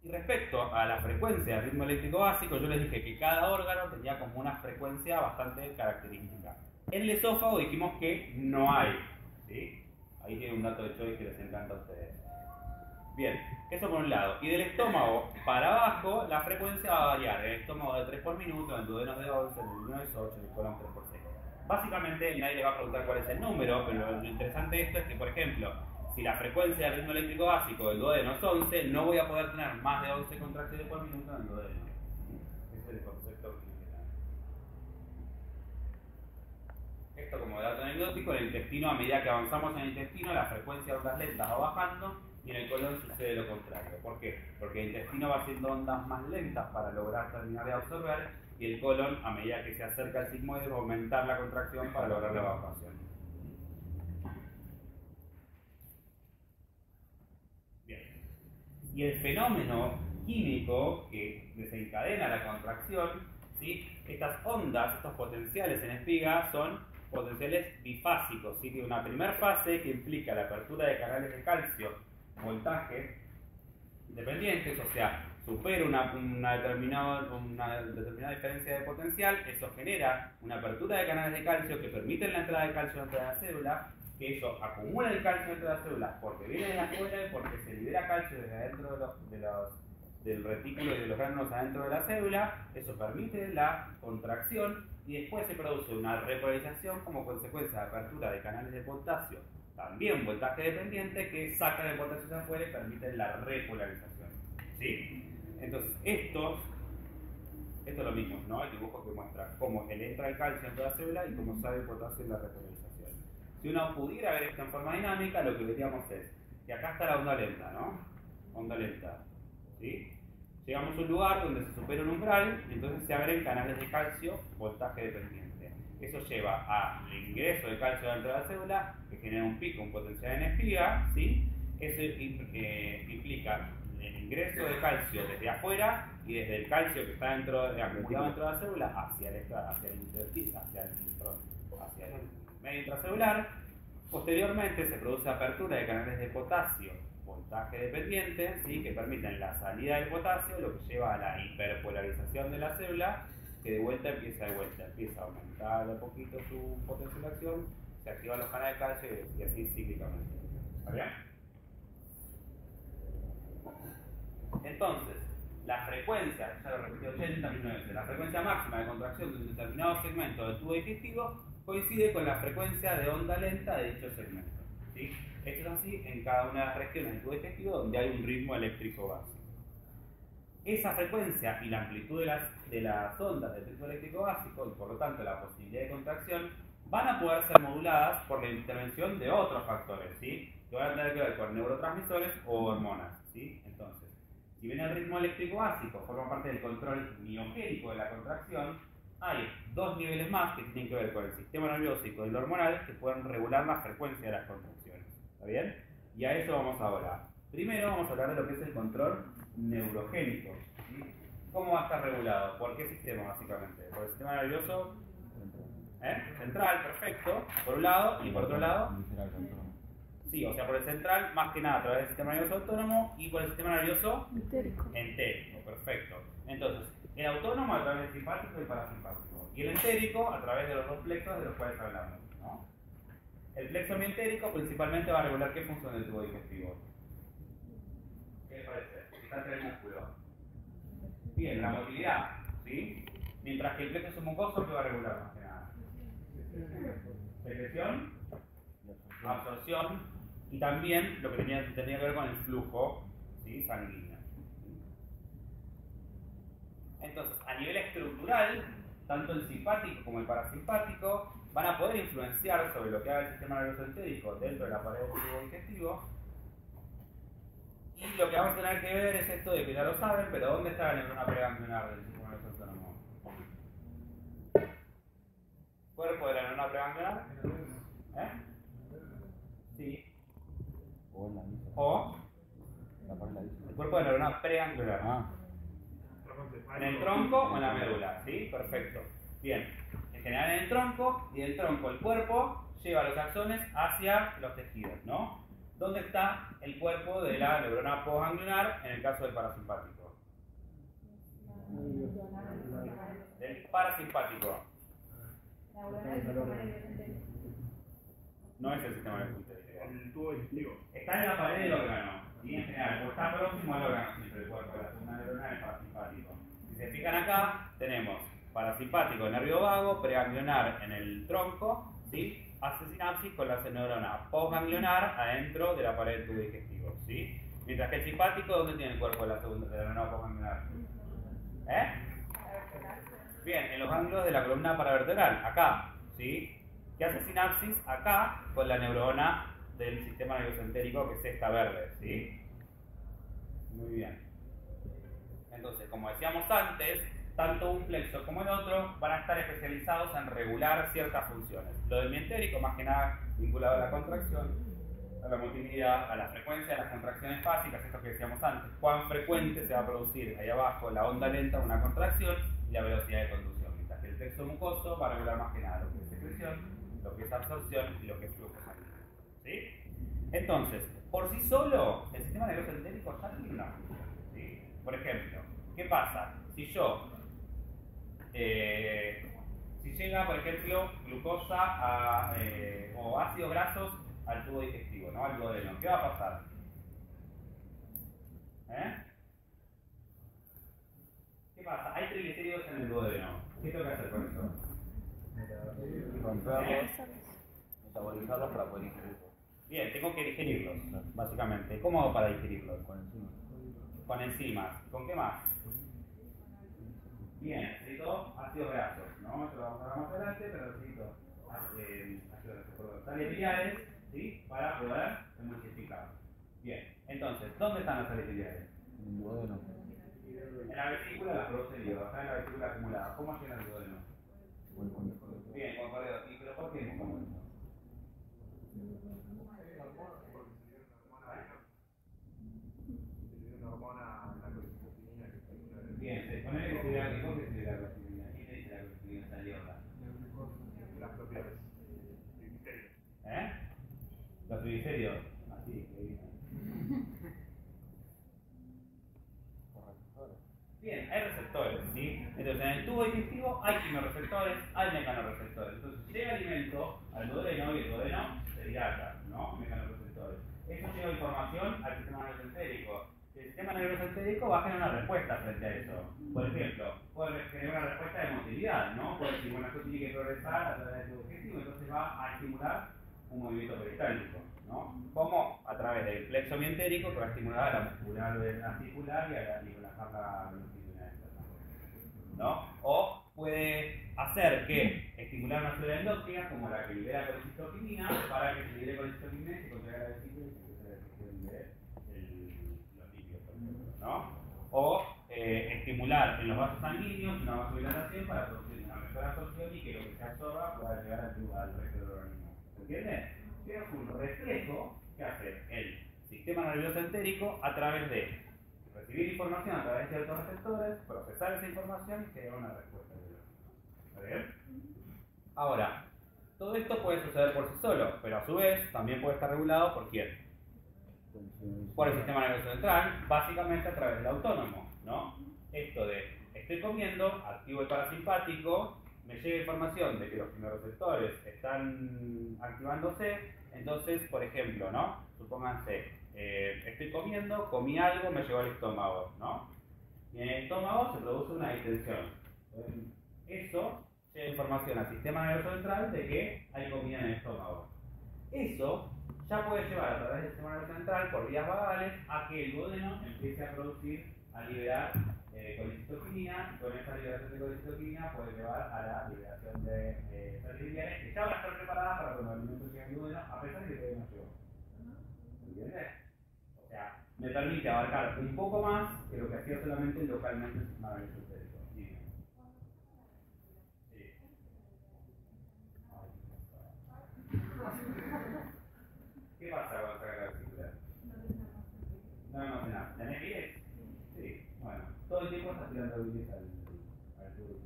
Speaker 1: Y respecto a la frecuencia del ritmo eléctrico básico, yo les dije que cada órgano tenía como una frecuencia bastante característica. En el esófago dijimos que no hay, ¿sí? Ahí tiene un dato de Choi que les encanta a ustedes. Bien, eso por un lado. Y del estómago para abajo, la frecuencia va a variar. El estómago de 3 por minuto, en el duodeno de 11, en el duodeno de 8, en el colon 3 por 6. Básicamente nadie le va a preguntar cuál es el número, pero lo interesante de esto es que, por ejemplo, si la frecuencia del ritmo eléctrico básico del duodeno es 11, no voy a poder tener más de 11 contracciones por minuto en el duodeno. Ese es el concepto que tiene que tener. Esto como dato anecdótico, en el intestino, a medida que avanzamos en el intestino, la frecuencia de ondas lentas va bajando y en el colon sucede lo contrario. ¿Por qué? Porque el intestino va haciendo ondas más lentas para lograr terminar de absorber y el colon, a medida que se acerca al sigmoide, va a aumentar la contracción para lograr la evacuación. Bien. Y el fenómeno químico que desencadena la contracción, ¿sí?, estas ondas, estos potenciales en espiga son potenciales bifásicos, ¿sí?, que una primera fase que implica la apertura de canales de calcio, voltaje independientes, o sea, supera una determinada diferencia de potencial, eso genera una apertura de canales de calcio que permiten la entrada de calcio dentro de la célula, que eso acumula el calcio dentro de la célula porque viene de afuera y porque se libera calcio desde adentro del retículo y de los gránulos adentro de la célula, eso permite la contracción y después se produce una repolarización como consecuencia de apertura de canales de potasio, también voltaje dependiente, que sacan el potasio hacia afuera y permiten la repolarización. ¿Sí? Entonces, esto es lo mismo, ¿no? El dibujo que muestra cómo entra el calcio en toda la célula y cómo sale el potasio en la repolarización. Si uno pudiera ver esto en forma dinámica, lo que veríamos es que acá está la onda lenta, ¿no? Onda lenta, ¿sí? Llegamos a un lugar donde se supera un umbral y entonces se abren canales de calcio voltaje dependiente. Eso lleva al ingreso de calcio dentro de la célula, que genera un pico, un potencial en espiga, ¿sí? Eso implica el ingreso de calcio desde afuera y desde el calcio que está acumulado dentro de la célula hacia el medio intracelular. Posteriormente se produce apertura de canales de potasio, voltaje dependiente, ¿sí? Que permiten la salida del potasio, lo que lleva a la hiperpolarización de la célula, que de vuelta empieza a aumentar de a poquito su potencial de acción, se activan los canales de calcio y así cíclicamente. ¿Está bien? Entonces, la frecuencia, ya lo repetí 80 millones veces, la frecuencia máxima de contracción de un determinado segmento del tubo digestivo coincide con la frecuencia de onda lenta de dicho segmento, ¿sí? Esto es así en cada una de las regiones del tubo digestivo donde hay un ritmo eléctrico básico. Esa frecuencia y la amplitud de las ondas del ritmo eléctrico básico, y por lo tanto la posibilidad de contracción, van a poder ser moduladas por la intervención de otros factores, ¿sí? Que van a tener que ver con neurotransmisores o hormonas, ¿sí? Entonces, si bien el ritmo eléctrico básico forma parte del control miogénico de la contracción, hay dos niveles más que tienen que ver con el sistema nervioso y con el hormonal que pueden regular la frecuencia de las contracciones. ¿Está bien? Y a eso vamos ahora. Primero vamos a hablar de lo que es el control neurogénico, ¿sí? ¿Cómo va a estar regulado? ¿Por qué sistema básicamente? ¿Por el sistema nervioso central, perfecto, por un lado, y por otro lado? Sí, o sea, por el central, más que nada a través del sistema nervioso autónomo, y por el sistema nervioso entérico, perfecto. Entonces, el autónomo a través del simpático y el parasimpático, y el entérico a través de los dos plexos de los cuales hablamos, ¿no? El plexo mientérico principalmente va a regular qué función del tubo digestivo. ¿Qué les parece? Está entre el músculo. Bien, la motilidad, ¿sí? Mientras que el plexo mucoso, ¿qué va a regular más que nada? Secreción, absorción y también lo que tenía que ver con el flujo, ¿sí? Sanguíneo. Entonces, a nivel estructural, tanto el simpático como el parasimpático van a poder influenciar sobre lo que haga el sistema nervioso entérico dentro de la pared del tubo digestivo. Y lo que vamos a tener que ver es esto de que ya lo saben, pero ¿dónde está la neurona preganglionar del sistema nervioso autónomo? ¿Cuerpo de la neurona preganglionar? Sí. O el cuerpo de la neurona preganglionar. ¿En el tronco o en la médula? ¿Sí? Perfecto. Bien. En general en el tronco, y del tronco el cuerpo lleva los axones hacia los tejidos, ¿no? ¿Dónde está el cuerpo de la neurona postganglionar en el caso del parasimpático? Del parasimpático. No es el sistema nervioso entérico.
Speaker 2: El tubo digestivo.
Speaker 1: Está en la pared del órgano, ¿sí? En general, o está próximo al órgano siempre el cuerpo de la segunda neurona del parasimpático. Si se fijan acá, tenemos parasimpático, nervio vago, preganglionar en el tronco, ¿sí? Hace sinapsis con la neurona postganglionar adentro de la pared del tubo digestivo, ¿sí? Mientras que el simpático, ¿dónde tiene el cuerpo de la segunda de la neurona postganglionar? Bien, en los ganglios de la columna paravertebral, acá, ¿sí? Que hace sinapsis acá con la neurona del sistema nervioso entérico, que es esta verde, ¿sí? Muy bien. Entonces, como decíamos antes, tanto un plexo como el otro van a estar especializados en regular ciertas funciones. Lo del mientérico, más que nada vinculado a la contracción, a la motilidad, a la frecuencia de las contracciones básicas, esto que decíamos antes, cuán frecuente se va a producir ahí abajo la onda lenta, una contracción, y la velocidad de conducción. Mientras que el plexo mucoso va a regular más que nada lo que es secreción, lo que es absorción y lo que es flujo sanguíneo, ¿sí? Entonces, por sí solo, el sistema nervioso entérico ya tiene una función, ¿sí? Por ejemplo, ¿qué pasa? Si yo si llega, por ejemplo, glucosa o ácidos grasos al tubo digestivo, ¿no? Al duodeno, ¿qué va a pasar? ¿Qué pasa? Hay triglicéridos en el duodeno. ¿Qué tengo que hacer con eso?
Speaker 4: Romperlos, metabolizarlos para poder digerirlos.
Speaker 1: Bien, tengo que digerirlos, básicamente. ¿Cómo hago para digerirlos?
Speaker 4: Con enzimas.
Speaker 1: Con enzimas. ¿Con qué más? Bien, necesito ácidos grasos, ¿no? Eso lo vamos a ver más adelante, pero necesito sales biliares, ¿sí? Para poder emulsificar. Bien, entonces, ¿dónde están las sales biliares?
Speaker 4: En el duodeno.
Speaker 1: En la vesícula la produce el hierro, está en la vesícula acumulada. ¿Cómo llena el duodeno? Bien, con correo. ¿Y pero por qué no como eso? Bien, se pone que se da licor que se da la colesterolina. ¿Quién te dice la colesterolina salió acá? ¿Eh? Los triglicéridos. Así, que bien. Bien, hay receptores, ¿sí? Entonces en el tubo digestivo hay quimioreceptores, hay mecanorreceptores. Entonces llega alimento al duodeno y el duodeno se dilata, ¿no? Mecanorreceptores. Eso lleva información al sistema nervioso entérico. El sistema nervioso entérico va a generar una respuesta frente a eso. Por ejemplo, puede generar una respuesta de motilidad, ¿no? Puede decir, bueno, esto tiene que progresar a través del tubo digestivo, entonces va a estimular un movimiento peristáltico, ¿no? Como a través del plexo mientérico que va a estimular a la muscular articular y a la japa longitudinal externa, ¿no? O puede hacer que estimular una célula endógena como la que libera colecitoquinina para que se libere colecitoquinina y se contraiga la vesícula y se empiece la digestión de los lípidos, por ejemplo, ¿no? O estimular en los vasos sanguíneos una vasodilatación para producir una mejor absorción y que lo que se absorba pueda llegar al resto del organismo. ¿Se entiende? Es un reflejo que hace el sistema nervioso entérico a través de recibir información a través de ciertos receptores, procesar esa información y crear una respuesta biológica. ¿Está bien? Ahora, todo esto puede suceder por sí solo, pero a su vez también puede estar regulado por quién? Por el sistema nervioso central, básicamente a través del autónomo, ¿no? Esto de estoy comiendo, activo el parasimpático, me llega información de que los quimioreceptores están activándose, entonces, por ejemplo, ¿no? Supónganse, estoy comiendo, comí algo, me llegó al estómago, ¿no? Y en el estómago se produce una distensión. Eso llega información al sistema nervioso central de que hay comida en el estómago. Eso ya puede llevar a través del sistema nervioso central por vías vagales a que el duodeno empiece a producir, a liberar colecitoquinina, y con esa liberación de colecitoquinina puede llevar a la liberación de sales biliares que ya van a estar preparadas para cuando el alimento llegue al duodeno, a pesar de que todavía no llegó. ¿Entiendes? O sea, me permite abarcar un poco más que lo que hacía solamente localmente el sistema nervioso entérico. Sí. ¿Qué pasa cuando saca la vesícula? No almacenar. ¿Tenés bilis? Sí. Bueno, todo el tiempo estás tirando bilis al tubo.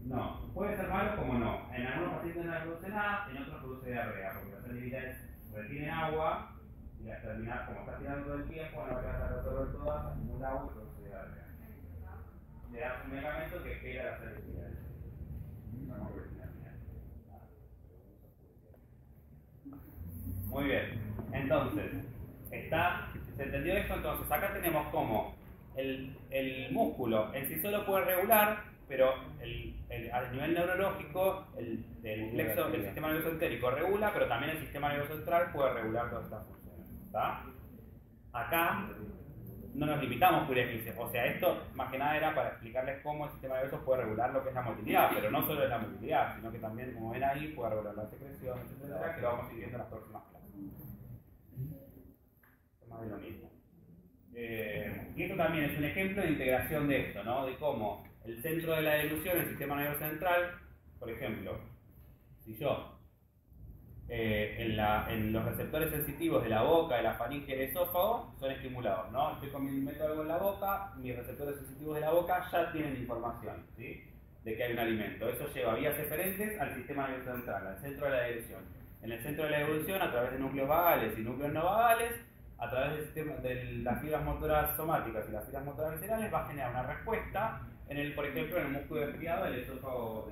Speaker 1: No, puede ser malo como no. En algunos pacientes no produce nada, en otros produce diarrea, porque las salidas retienen agua y al terminar, como está tirando todo el tiempo, no va a resolver todas, acumula agua y produce diarrea. Le das un medicamento que espera las salidas. Muy bien, entonces, ¿se entendió esto? Entonces, acá tenemos como el músculo en sí solo puede regular, pero a nivel neurológico, el sistema nervioso entérico regula, pero también el sistema nervioso central puede regular todas estas funciones. ¿Está? Acá no nos limitamos pura y exclusiva. O sea, esto más que nada era para explicarles cómo el sistema nervioso puede regular lo que es la motilidad, pero no solo es la motilidad, sino que también, como ven ahí, puede regular la secreción, etcétera, que lo vamos a ir viendo en las próximas clases. Es más de lo mismo. Y esto también es un ejemplo de integración de esto, ¿no? De cómo el centro de la deglución, el sistema nervioso central, por ejemplo, si yo en los receptores sensitivos de la boca, de la faringe y del esófago son estimulados, ¿no? Estoy comiendo algo en la boca, mis receptores sensitivos de la boca ya tienen información, ¿sí? De que hay un alimento. Eso lleva vías eferentes al sistema nervioso central, al centro de la deglución. En el centro de la deglución, a través de núcleos vagales y núcleos no vagales, a través del sistema de las fibras motoras somáticas y las fibras motoras viscerales, va a generar una respuesta por ejemplo, en el músculo desviado del esófago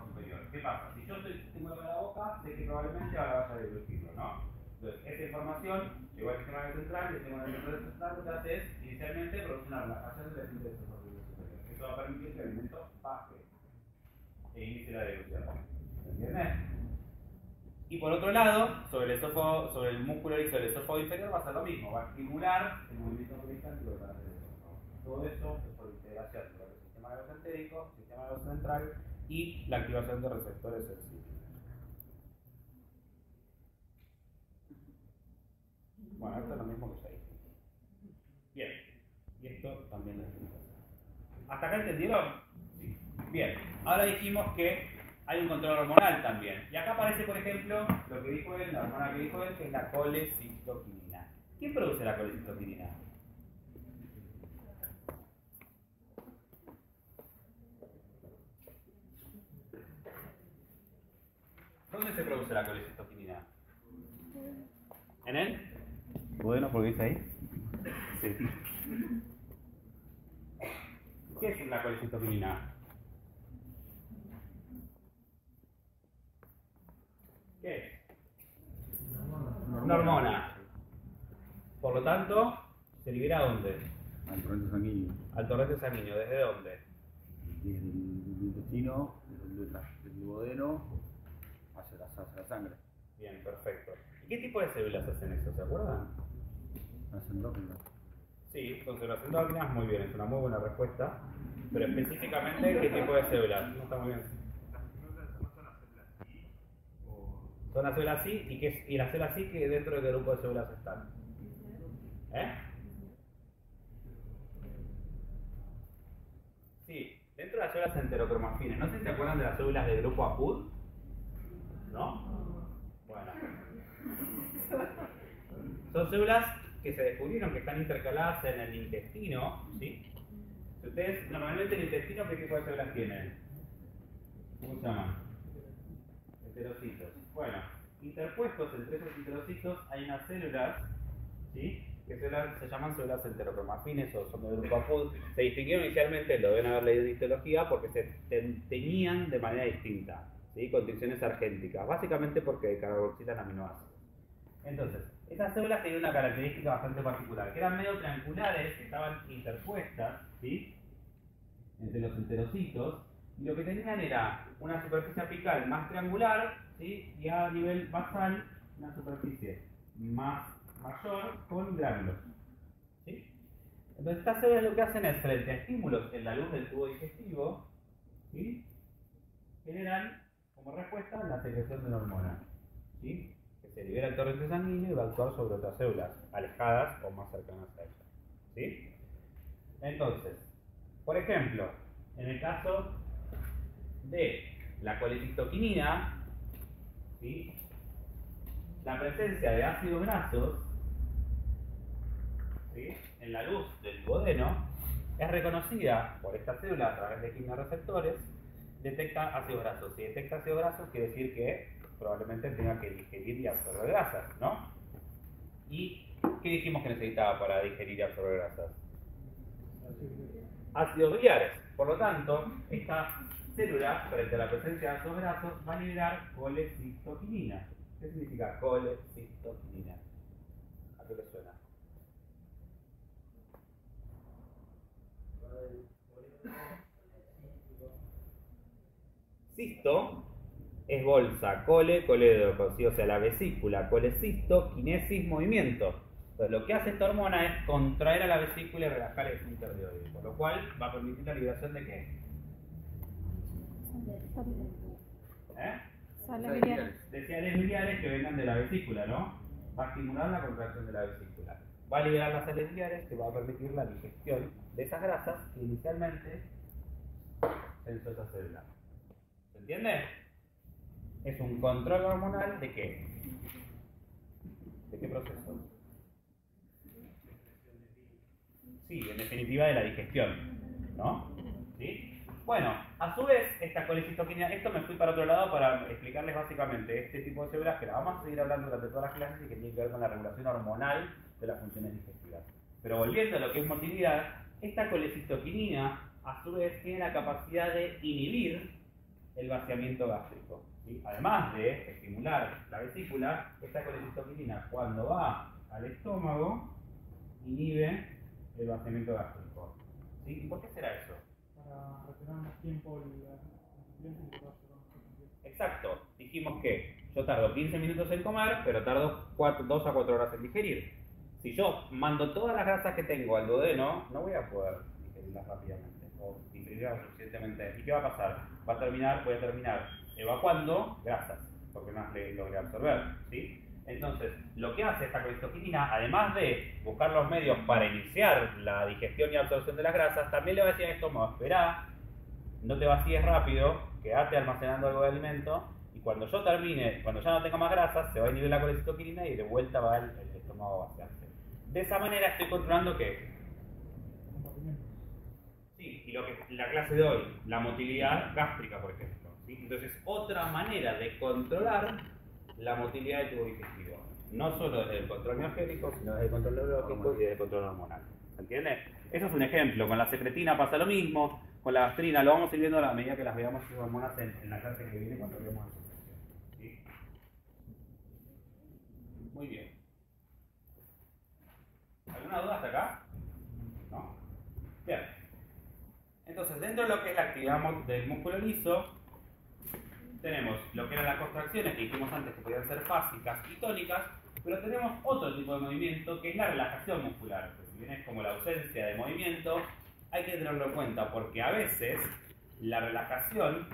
Speaker 1: superior. ¿Qué pasa? Si yo estoy estimulando la boca, sé que probablemente ahora vaya a deglutirlo, ¿no? Entonces, esta información llegó al sistema nervioso central, y el sistema nervioso central lo que hace es, inicialmente, produce una relajación del esfínter del esófago superior. Eso va a permitir que el alimento baje e inicie la deglución. ¿Se entiende? Y por otro lado, sobre el músculo liso del esófago inferior va a ser lo mismo, va a estimular el movimiento peristáltico del esófago. Todo eso es por integración del sistema nervioso entérico, sistema nervioso central y la activación de receptores sensibles. Bueno, esto es lo mismo que ya dije. Y esto también lo tenemos que hacer. ¿Hasta acá entendieron? Sí. Bien, ahora dijimos que hay un control hormonal también. Y acá aparece, por ejemplo, lo que dijo él, la hormona que dijo él, que es la colecistoquinina. ¿Quién produce la colecistoquinina? ¿Dónde se produce la colecistoquinina? ¿En él? Bueno, porque dice ahí. Sí. ¿Qué es la colecistoquinina? ¿Qué es? Una hormona. Por lo tanto, ¿se libera a dónde?
Speaker 5: Al torrente sanguíneo.
Speaker 1: Al torrente sanguíneo. ¿Desde dónde?
Speaker 5: Desde el intestino, del duodeno, hacia la sangre.
Speaker 1: Bien, perfecto. ¿Y qué tipo de células hacen eso? ¿Se acuerdan?
Speaker 5: Las endógenas.
Speaker 1: Sí, conservación endógenas, muy bien, es una muy buena respuesta. Pero específicamente, ¿qué tipo de células? No está muy bien. Son las células sí, y las células sí, que dentro de qué grupo de células están. ¿Eh? Sí, dentro de las células enterocromafines. No sé si se acuerdan de las células del grupo APUD. ¿No? Bueno. Son células que se descubrieron que están intercaladas en el intestino, ¿sí? Ustedes, normalmente el intestino, ¿qué tipo de células tienen? ¿Cómo se llaman? Heterocitos. Bueno, interpuestos entre esos heterocitos hay unas células, ¿sí? Que se llaman células enterocromafines o son del grupo APUD. Se distinguieron inicialmente, lo deben haber leído en histología, porque se teñían de manera distinta, ¿sí? Con tinciones argénticas, básicamente porque carboxilan aminoácidos. Entonces, estas células tenían una característica bastante particular, que eran medio triangulares, que estaban interpuestas, ¿sí? Entre los enterocitos, y lo que tenían era una superficie apical más triangular, ¿sí? Y a nivel basal una superficie mayor con gránulos, ¿sí? Entonces estas células lo que hacen es, frente a estímulos en la luz del tubo digestivo, ¿sí? Generan como respuesta la secreción de una hormona, ¿sí? Que se libera el torrente sanguíneo y va a actuar sobre otras células alejadas o más cercanas a ella, ¿sí? Entonces, por ejemplo, en el caso de la colecistoquinina, ¿sí? La presencia de ácidos grasos, ¿sí? En la luz del duodeno es reconocida por esta célula a través de quimioreceptores, detecta ácidos grasos. Si detecta ácidos grasos, quiere decir que probablemente tenga que digerir y absorber grasas, ¿no? ¿Y qué dijimos que necesitaba para digerir y absorber grasas? Ácidos biliares. Por lo tanto, esta célula, frente a la presencia de ácidos grasos, va a liberar colecistoquinina. ¿Qué significa colecistoquinina? ¿A qué le suena? Cisto es bolsa, coledoco, ¿sí? O sea, la vesícula, colecisto, quinesis, movimiento. Entonces, lo que hace esta hormona es contraer a la vesícula y relajar el esfínter de Oddi, por lo cual va a permitir la liberación de ¿qué?
Speaker 6: Sales biliares.
Speaker 1: De sales biliares que vengan de la vesícula, ¿no? Va a estimular la contracción de la vesícula. Va a liberar las sales biliares que va a permitir la digestión de esas grasas que inicialmente se hizo esa célula. ¿Se entiende? Es un control hormonal ¿de qué? ¿De qué proceso? Sí, en definitiva de la digestión, ¿no? ¿Sí? Bueno, a su vez, esta colecistoquinina, esto me fui para otro lado para explicarles básicamente este tipo de células que la vamos a seguir hablando durante todas las clases y que tienen que ver con la regulación hormonal de las funciones digestivas. Pero volviendo a lo que es motilidad, esta colecistoquinina a su vez tiene la capacidad de inhibir el vaciamiento gástrico, ¿sí? Además de estimular la vesícula, esta colecistoquinina cuando va al estómago inhibe el vaciamiento gástrico, ¿sí? ¿Y por qué será eso?
Speaker 2: Para retener más tiempo el nutriente y poder hacer más.
Speaker 1: Exacto, dijimos que yo tardo 15 minutos en comer, pero tardo 2 a 4 horas en digerir. Si yo mando todas las grasas que tengo al duodeno, no voy a poder digerirlas rápidamente o digerirlas suficientemente. ¿Y qué va a pasar? Voy a terminar evacuando grasas, porque no las logré absorber, ¿sí? Entonces, lo que hace esta colecistoquinina, además de buscar los medios para iniciar la digestión y absorción de las grasas, también le va a decir al estómago, espera, no te vacíes rápido, quédate almacenando algo de alimento, y cuando yo termine, cuando ya no tenga más grasas, se va a inhibir la colecistoquinina y de vuelta va el estómago a vaciarse. De esa manera estoy controlando ¿qué? Sí, y lo que la clase de hoy, la motilidad gástrica, por ejemplo. ¿Sí? Entonces, otra manera de controlar la motilidad del tubo digestivo. No solo desde el control miogénico, sino desde el control neurológico y desde el control hormonal. ¿Se entiende? Eso es un ejemplo. Con la secretina pasa lo mismo, con la gastrina, lo vamos a ir viendo a la medida que las veamos sus hormonas en la clase que viene cuando veamos la secreción. ¿Sí? Muy bien. ¿Alguna duda hasta acá? ¿No? Bien. Entonces, dentro de lo que es la actividad del músculo liso, tenemos lo que eran las contracciones que dijimos antes que podían ser fásicas y tónicas, pero tenemos otro tipo de movimiento que es la relajación muscular, que si bien es como la ausencia de movimiento, hay que tenerlo en cuenta porque a veces la relajación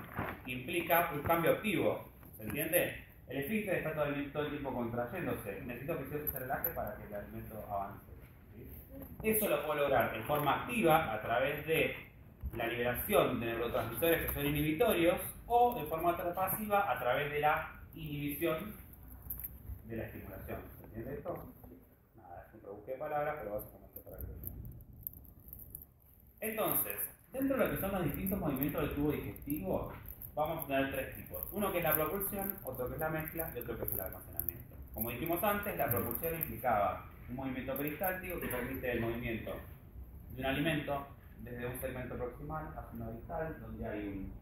Speaker 1: implica un cambio activo, ¿se entiende? El esfínter está todo el tiempo contrayéndose, necesito que se relaje para que el alimento avance. ¿Sí? Eso lo puedo lograr en forma activa a través de la liberación de neurotransmisores que son inhibitorios o de forma pasiva a través de la inhibición de la estimulación. ¿Se entiende esto? Nada, siempre busqué palabras, pero básicamente para que lo entiendan. Entonces, dentro de lo que son los distintos movimientos del tubo digestivo, vamos a tener tres tipos. Uno que es la propulsión, otro que es la mezcla y otro que es el almacenamiento. Como dijimos antes, la propulsión implicaba un movimiento peristáltico que permite el movimiento de un alimento desde un segmento proximal hacia uno distal, donde hay un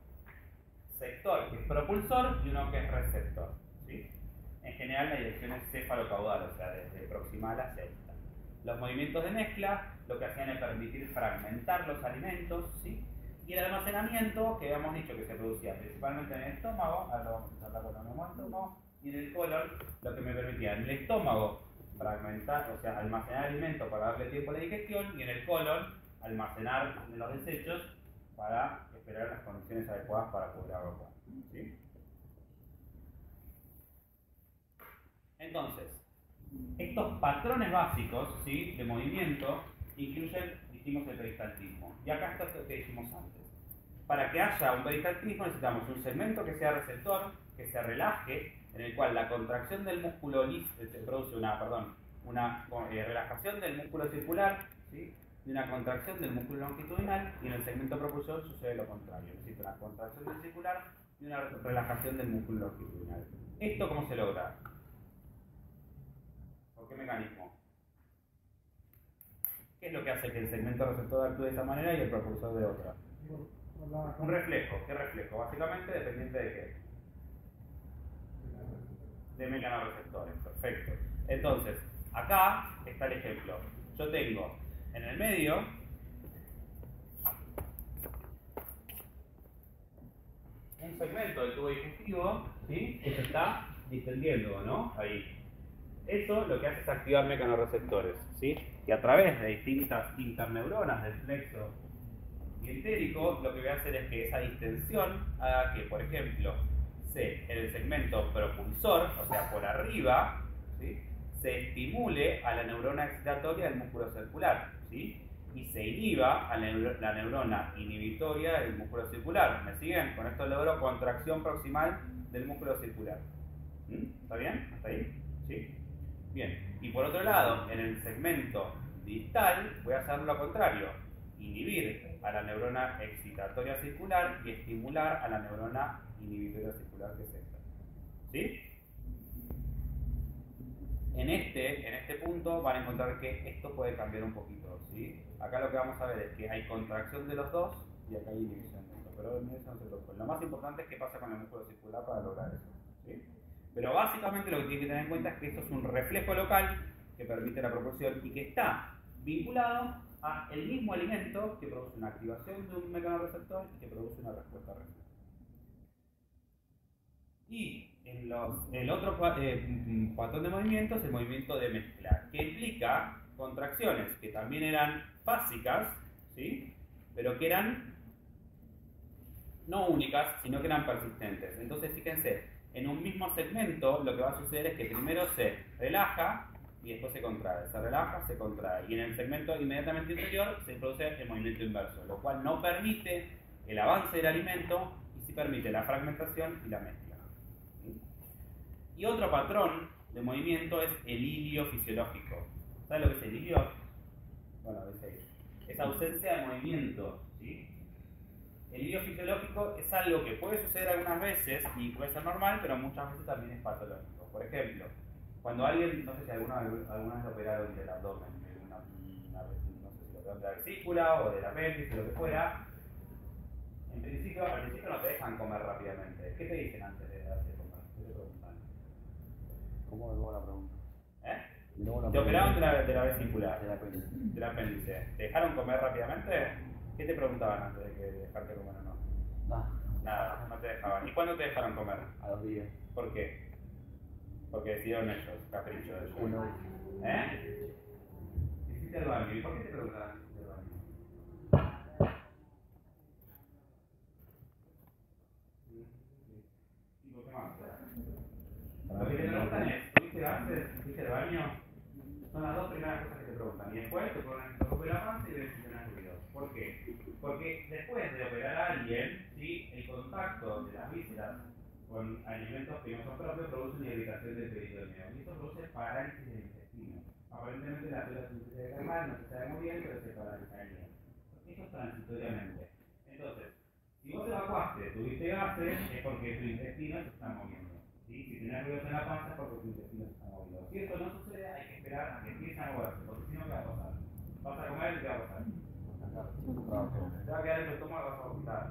Speaker 1: sector que es propulsor y uno que es receptor. ¿Sí? En general la dirección es cefalocaudal, o sea, desde proximal hacia distal. Los movimientos de mezcla lo que hacían es permitir fragmentar los alimentos, ¿sí? Y el almacenamiento, que habíamos dicho que se producía principalmente en el estómago, ahora lo vamos a hablar con el mismo estómago, y en el colon, lo que me permitía en el estómago fragmentar, o sea, almacenar alimento para darle tiempo a la digestión, y en el colon almacenar los desechos para esperar las condiciones adecuadas para poder evacuar. ¿Sí? Entonces, estos patrones básicos, ¿sí?, de movimiento incluyen, dijimos, el peristaltismo. Y acá está lo que dijimos antes. Para que haya un peristaltismo necesitamos un segmento que sea receptor, que se relaje, en el cual la contracción del músculo produce una relajación del músculo circular, ¿sí?, y una contracción del músculo longitudinal, y en el segmento propulsor sucede lo contrario, es decir, una contracción del circular y una relajación del músculo longitudinal. ¿Esto cómo se logra? ¿Por qué mecanismo? ¿Qué es lo que hace que el segmento receptor actúe de esa manera y el propulsor de otra? Un reflejo. ¿Qué reflejo? Básicamente dependiente de qué. De mecanorreceptores. Perfecto. Entonces, acá está el ejemplo. Yo tengo en el medio un segmento del tubo digestivo, ¿sí?, que se está distendiendo, ¿no? Ahí. Eso lo que hace es activar mecanorreceptores, ¿sí? Y a través de distintas interneuronas del plexo y entérico, lo que voy a hacer es que esa distensión haga que, por ejemplo, en el segmento propulsor, o sea, por arriba, ¿sí?, se estimule a la neurona excitatoria del músculo circular, ¿sí?, y se inhiba a la neurona inhibitoria del músculo circular. ¿Me siguen? Con esto logro contracción proximal del músculo circular. ¿Está bien? ¿Hasta ahí? ¿Sí? Bien. Y por otro lado, en el segmento distal voy a hacer lo contrario. Inhibir a la neurona excitatoria circular y estimular a la neurona inhibitoria circular que es esta. ¿Sí? En este punto van a encontrar que esto puede cambiar un poquito, ¿sí? Acá lo que vamos a ver es que hay contracción de los dos y acá hay inhibición de esto, pero en eso no se preocupen. Lo más importante es qué pasa con el músculo circular para lograr eso, ¿sí? Pero básicamente lo que tienen que tener en cuenta es que esto es un reflejo local que permite la propulsión y que está vinculado a el mismo alimento que produce una activación de un mecanorreceptor y que produce una respuesta refleja. Y el otro patrón de movimiento es el movimiento de mezcla, que implica contracciones que también eran básicas, ¿sí?, pero que eran no únicas, sino que eran persistentes. Entonces, fíjense, en un mismo segmento lo que va a suceder es que primero se relaja y después se contrae, se relaja, se contrae, y en el segmento inmediatamente inferior se produce el movimiento inverso, lo cual no permite el avance del alimento y sí permite la fragmentación y la mezcla. ¿Sí? Y otro patrón de movimiento es el ilio fisiológico. ¿Sabes lo que es el ilio? Bueno, es ausencia de movimiento. ¿Sí? El ilio fisiológico es algo que puede suceder algunas veces y puede ser normal, pero muchas veces también es patológico. Por ejemplo, cuando alguien, no sé si alguna vez operaron del abdomen, una vez, no sé si lo operaron de la vesícula o del apéndice, lo que fuera, al principio no te dejan comer rápidamente. ¿Qué te dicen antes de darte de comer? ¿Qué te preguntan?
Speaker 4: ¿Cómo de nuevo la pregunta?
Speaker 1: ¿Eh?
Speaker 4: De nuevo la
Speaker 1: Te operaron
Speaker 4: pregunta.
Speaker 1: de la vesícula,
Speaker 4: De la apéndice.
Speaker 1: del apéndice. ¿Te dejaron comer rápidamente? ¿Qué te preguntaban antes de que dejarte comer o no? Nada, no te dejaban. ¿Y cuándo te dejaron comer?
Speaker 4: A 2 días.
Speaker 1: ¿Por qué? Porque decidieron ellos, capricho de ellos.
Speaker 4: Uno.
Speaker 1: ¿Eh? Hiciste el baño. ¿Y por qué te preguntaban si hiciste el baño? ¿Y por qué más? Lo que te preguntan es, ¿tuviste gases? ¿Hiciste el baño? Son las dos primeras cosas que te preguntan. Y después te ponen el toque de la panza y ven si tenés ruido. ¿Por qué? Porque después de operar a alguien, ¿sí? El contacto de las vísceras con alimentos que no son propios produce una irritación del peritoneo. Y esto produce parálisis del intestino. Aparentemente la célula se calma, no se sabe muy bien, pero se paralizaría. Eso es transitoriamente. Entonces, si vos evacuaste, tuviste gases, es porque tu intestino se está moviendo. ¿Sí? Si tenés ruidos en la panza es porque tu intestino se está moviendo. Si esto no sucede, hay que esperar a que empiece a moverse, porque si no, ¿qué va a pasar? Vas a comer y ¿qué va a pasar? Te va a quedar en tu estómago y vas a vomitar.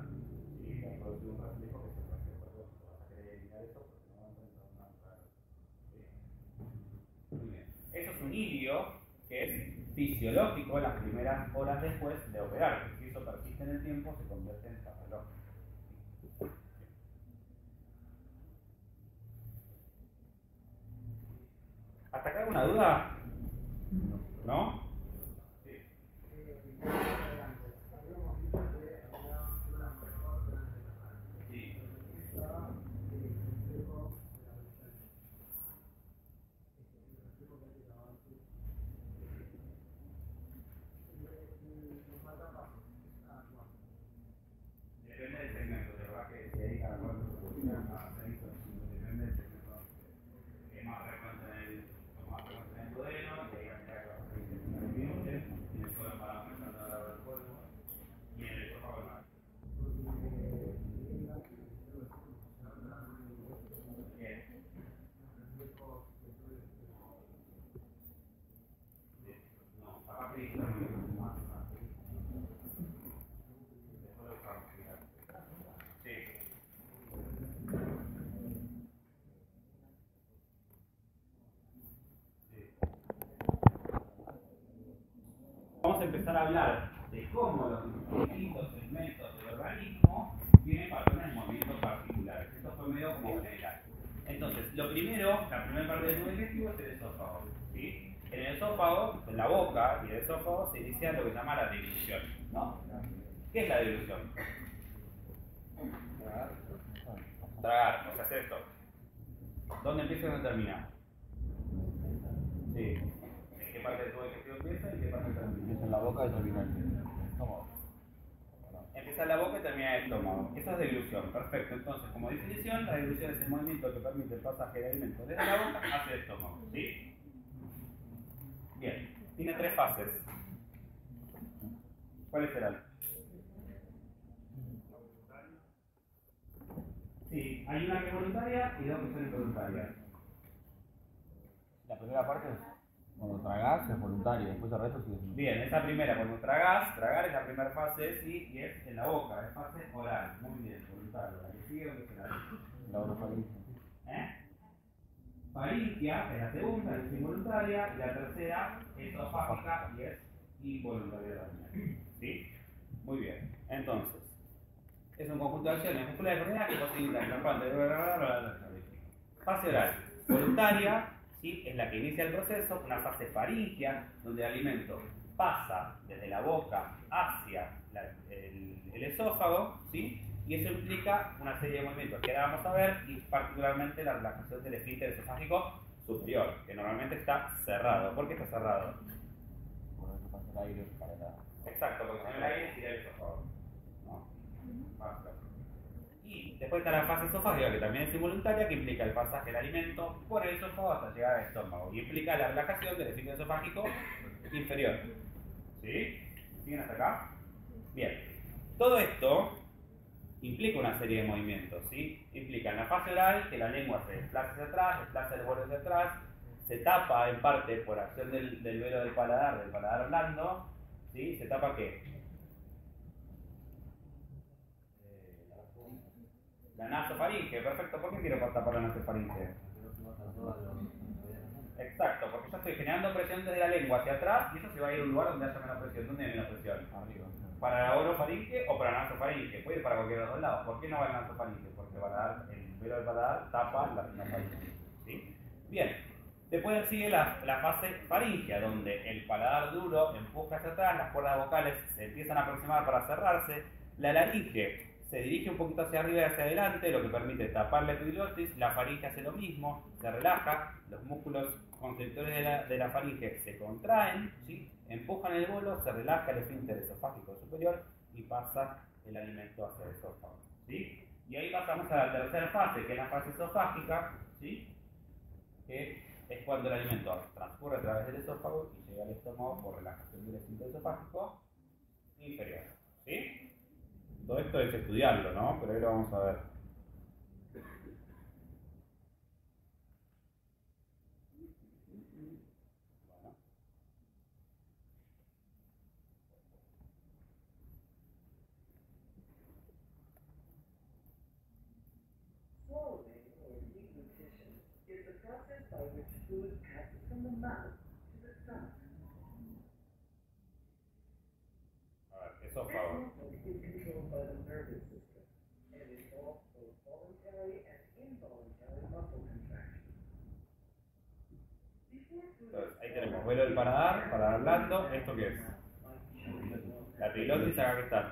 Speaker 1: Y va a producir un reflejo que se refleja. Vas a querer eliminar eso porque no va a encontrar nada claro. Muy bien. Eso es un ilio que es fisiológico las primeras horas después de operar. Si eso persiste en el tiempo, se convierte en patológico. ¿Hasta acá alguna duda? ¿No? Sí. Sí. Depende del segmento, de verdad que si hay cada cual a hacer eso, depende del segmento. Es más frecuente en el duodeno, y ahí hay que hacer intestinalmente, y el suelo para aumentar la del polvo, y en el esófago no. Bien. No, aparte de que más fácil. Después lo buscamos, fíjate. Sí. Vamos a empezar a hablar de cómo los distintos segmentos del organismo tienen patrones de movimiento particulares. Esto fue medio como general. Entonces, lo primero, la primera parte del tubo digestivo es el esófago. ¿Sí? En el esófago, en la boca y el esófago se inicia lo que se llama la deglución, ¿no? ¿Qué es la deglución? Tragar, o sea, hacer esto. ¿Dónde empieza y dónde termina? Sí. ¿En qué parte del tubo digestivo empieza y en qué parte termina?
Speaker 4: Empieza en la boca y termina en el estómago.
Speaker 1: Empieza en la boca y termina en el estómago. Eso es deglución. Perfecto. Entonces, como definición, la deglución es el movimiento que permite el pasaje de alimentos desde la boca hacia el estómago. ¿Sí? Bien. Tiene tres fases. ¿Cuáles serán? Sí, hay una que es voluntaria y dos que son involuntarias.
Speaker 4: La primera parte es cuando tragás es voluntario, después el resto sigue siendo.
Speaker 1: Bien, esa primera, cuando tragás, tragar es la primera fase, sí, y es en la boca, es fase oral. Muy bien, voluntario. La que sigue, ¿dónde será?
Speaker 4: La orofaringe.
Speaker 1: Faringia es la segunda, es involuntaria, y la tercera es esofágica y es involuntaria también. ¿Sí? Muy bien. Entonces, es un conjunto de acciones musculares coordinadas que posibilitan el trasplante. Fase oral. Voluntaria, ¿sí? Es la que inicia el proceso, una fase faringia, donde el alimento pasa desde la boca hacia el esófago, ¿sí? Y eso implica una serie de movimientos que ahora vamos a ver, y particularmente la relajación del esfínter esofágico superior, que normalmente está cerrado. ¿Por qué está cerrado?
Speaker 4: Por eso pasa el aire para la...
Speaker 1: Exacto, porque si no el aire sería el esófago. ¿No? Y después está la fase esofágica, que también es involuntaria, que implica el pasaje del alimento por el esófago hasta llegar al estómago. Y implica la relajación del esfínter esofágico inferior. ¿Sí? ¿Siguen hasta acá? Bien. Todo esto implica una serie de movimientos, ¿sí? Implica en la fase oral que la lengua se desplaza hacia atrás, desplaza el borde hacia atrás, se tapa en parte por acción del velo del paladar blando, ¿sí? ¿Se tapa qué? La nasofaringe, perfecto. ¿Por qué quiero tapar la nasofaringe? Exacto, porque yo estoy generando presión desde la lengua hacia atrás y eso se va a ir a un lugar donde haya menos presión. ¿Dónde hay menos presión?
Speaker 4: Arriba.
Speaker 1: ¿Para la orofaringe o para la nasofaringe? Puede ir para cualquiera de los dos lados. ¿Por qué no va a la nasofaringe? Porque el velo del paladar tapa la nasofaringe. ¿Sí? Bien. Después sigue la fase faringea, donde el paladar duro empuja hacia atrás, las cuerdas vocales se empiezan a aproximar para cerrarse, la laringe se dirige un poquito hacia arriba y hacia adelante, lo que permite tapar la epiglotis, la faringe hace lo mismo, se relaja, los músculos constrictores de la faringe se contraen, ¿sí? Empujan el bolo, se relaja el esfínter esofágico superior y pasa el alimento hacia el esófago, ¿sí? Y ahí pasamos a la tercera fase, que es la fase esofágica, ¿sí? Que es cuando el alimento transcurre a través del esófago y llega al estómago por relajación del esfínter esofágico inferior, ¿sí? Todo esto es estudiarlo, ¿no? Pero ahí lo vamos a ver. Bueno.
Speaker 6: Swallowing or deglutition is the process by which food passes from the mouth to the stomach.
Speaker 1: A ver,
Speaker 6: This
Speaker 1: esófago.
Speaker 6: movement is controlled by the nervous system and involves both voluntary and involuntary muscle contraction. Before food
Speaker 1: Entonces, ahí tenemos velo del paladar blando. ¿Esto qué es? La epiglotis, acá que están.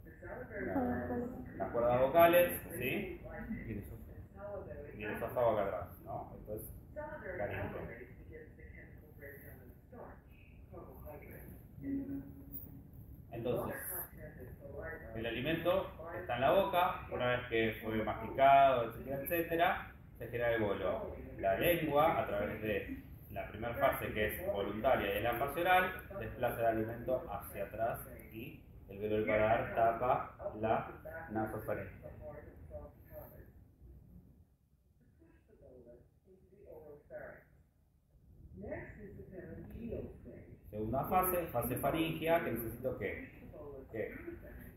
Speaker 6: the salivary glands
Speaker 1: Las cuerdas vocales, ¿sí?
Speaker 4: Y el esófago.
Speaker 6: salivary
Speaker 1: Y el esófago acá atrás, ¿no? Esto es
Speaker 6: salivary
Speaker 1: Caliente.
Speaker 6: alveolate begins the chemical breakdown of starch, carbohydrates.
Speaker 1: entonces
Speaker 6: Content of saliva
Speaker 1: el alimento está en la boca, una vez que fue masticado, etcétera, etcétera, se genera el bolo. La lengua, a través de la primera fase que es voluntaria y es la fase oral, desplaza el alimento hacia atrás y el velo del paladar tapa la nasofaringe.
Speaker 6: Next is the pharyngeal stage.
Speaker 1: Segunda fase, fase faringea, que necesito que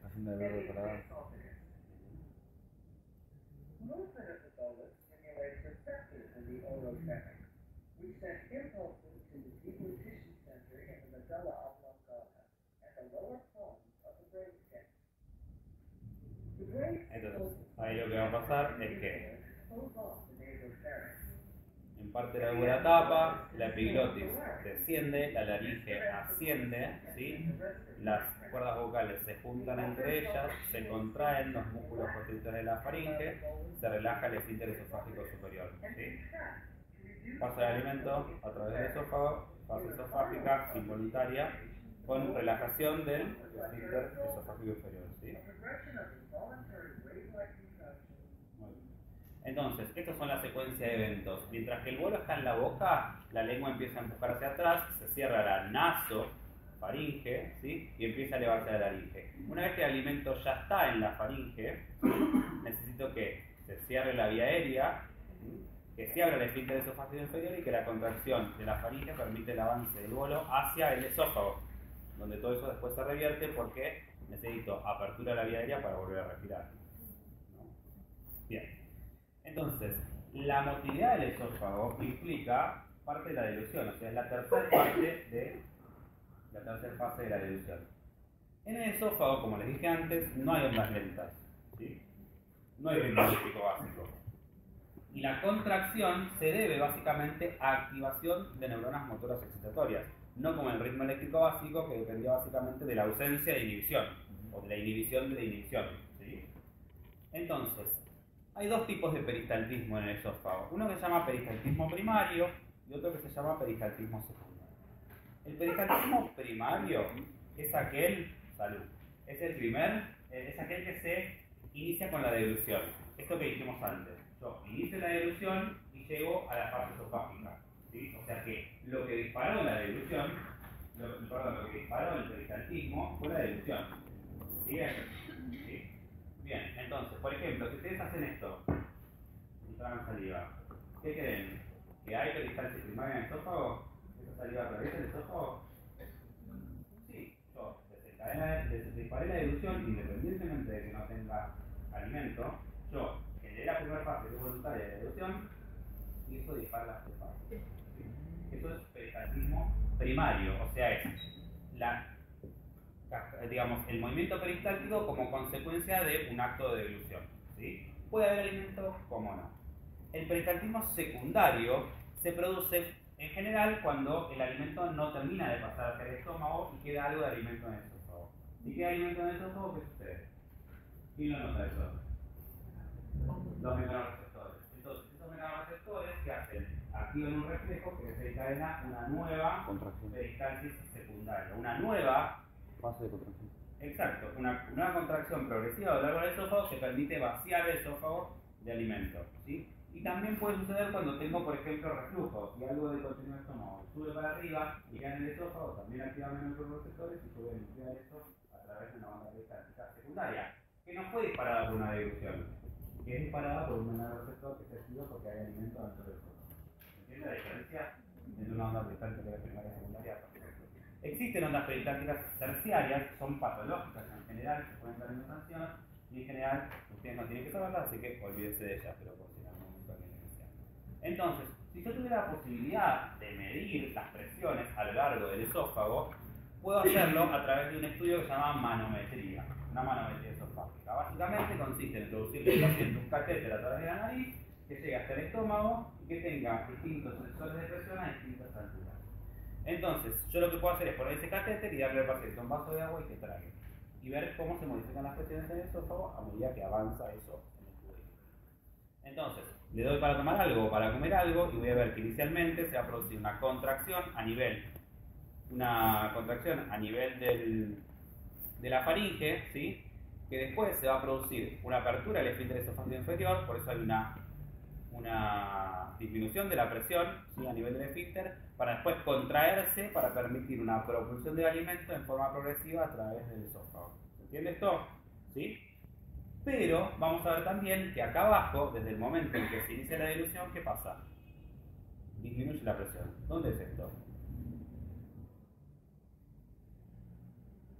Speaker 4: Haciendo el velo para dar.
Speaker 6: Movement of the bolus stimulates receptors in the oropharynx, which send impulses to the deglutition center in the medulla oblongata and the lower palms of the brainstem. The
Speaker 1: entonces ahí lo que va a pasar es que
Speaker 6: close off the nasopharynx.
Speaker 1: en parte la alveolar tapa, la epiglotis desciende, la laringe asciende, ¿sí? Las cuerdas vocales se juntan entre ellas, se contraen los músculos constrictores de la faringe, se relaja el esfínter esofágico superior, ¿sí? Pasa el alimento a través del esófago, fase esofágica involuntaria, con relajación del esfínter esofágico inferior, ¿sí?
Speaker 6: Progression of involuntary wave-like contraction.
Speaker 1: Muy bien. Entonces, estas son la secuencia de eventos. Mientras que el bolo está en la boca, la lengua empieza a empujar hacia atrás, se cierra la nasofaringe, ¿sí? Y empieza a elevarse la laringe. Una vez que el alimento ya está en la faringe, ¿sí? Necesito que se cierre la vía aérea, ¿sí? Que se abra el esfínter esofágico inferior y que la contracción de la faringe permite el avance del bolo hacia el esófago, donde todo eso después se revierte porque necesito apertura de la vía aérea para volver a respirar, ¿no? Bien. Entonces, la motilidad del esófago implica parte de la dilución, o sea, es la tercera fase de la dilución. En el esófago, como les dije antes, no hay ondas lentas, ¿sí? No hay ritmo eléctrico básico. Y la contracción se debe básicamente a activación de neuronas motoras excitatorias, no como el ritmo eléctrico básico que dependía básicamente de la ausencia de inhibición, o de la inhibición de la inhibición, ¿sí? Entonces, hay dos tipos de peristaltismo en el esófago. Uno que se llama peristaltismo primario y otro que se llama peristaltismo secundario. El peristaltismo primario es aquel, salud, es aquel que se inicia con la deglución. Esto que dijimos antes. Yo inicio la deglución y llego a la fase esofágica. ¿Sí? O sea que lo que disparó la deglución, lo que disparó el peristaltismo fue la deglución. ¿Sí? ¿Sí? Bien, entonces, por ejemplo, si ustedes hacen esto y tragan saliva, ¿qué creen? ¿Que hay peristalsis primaria en el esófago? ¿Esa saliva atraviesa el esófago? Sí, yo disparé la deglución, independientemente de que no tenga alimento, yo generé la primera fase que es voluntaria de la deglución y eso dispara la segunda fase. ¿Sí? Eso es peristaltismo primario, o sea, es digamos, el movimiento peristáltico como consecuencia de un acto de deglución. ¿Sí? Puede haber alimento, como no. El peristaltismo secundario se produce en general cuando el alimento no termina de pasar hacia el estómago y queda algo de alimento en el esófago. Si queda alimento en el esófago, ¿qué sucede? ¿Quién lo nota eso? Los mecanorreceptores. Entonces, estos mecanorreceptores, ¿qué hacen? Activan un reflejo que desencadena una nueva peristalsis secundaria. Una nueva
Speaker 4: fase de contracción.
Speaker 1: Exacto, una contracción progresiva a lo largo del esófago que permite vaciar el esófago de alimento. ¿Sí? Y también puede suceder cuando tengo, por ejemplo, reflujo. Si algo de contenido del estómago sube para arriba y queda en el esófago, también activan los receptores y pueden limpiar eso a través de una banda peristáltica secundaria, que no fue disparada por una deglución, que es disparada por un mecanorreceptor que se activa porque hay alimento dentro del esófago. ¿Entiende la diferencia entre una onda peristáltica primaria y secundaria? Existen ondas peristálticas terciarias, son patológicas en general, se pueden dar en sanción y en general ustedes no tienen que saberlas, así que olvídense de ellas, pero por si en algún momento alguien les decía. Entonces, si yo tuviera la posibilidad de medir las presiones a lo largo del esófago, puedo hacerlo a través de un estudio que se llama manometría, una manometría esofágica. Básicamente consiste en introducirle al paciente un catéter a través de la nariz que llegue hasta el estómago y que tenga distintos sensores de presión a distintas alturas. Entonces, yo lo que puedo hacer es poner ese catéter y darle al paciente un vaso de agua y que trague. Y ver cómo se modifican las presiones en el esófago a medida que avanza eso en el tubo. Entonces, le doy para tomar algo o para comer algo y voy a ver que inicialmente se va a producir una contracción a nivel de la faringe, ¿sí? Que después se va a producir una apertura del esfínter esofágico inferior, por eso hay una disminución de la presión, ¿sí? A nivel del esfínter, para después contraerse para permitir una propulsión del alimento en forma progresiva a través del esófago. ¿Se entiende esto? ¿Sí? Pero vamos a ver también que acá abajo, desde el momento en que se inicia la dilución, ¿qué pasa? Disminuye la presión. ¿Dónde es esto?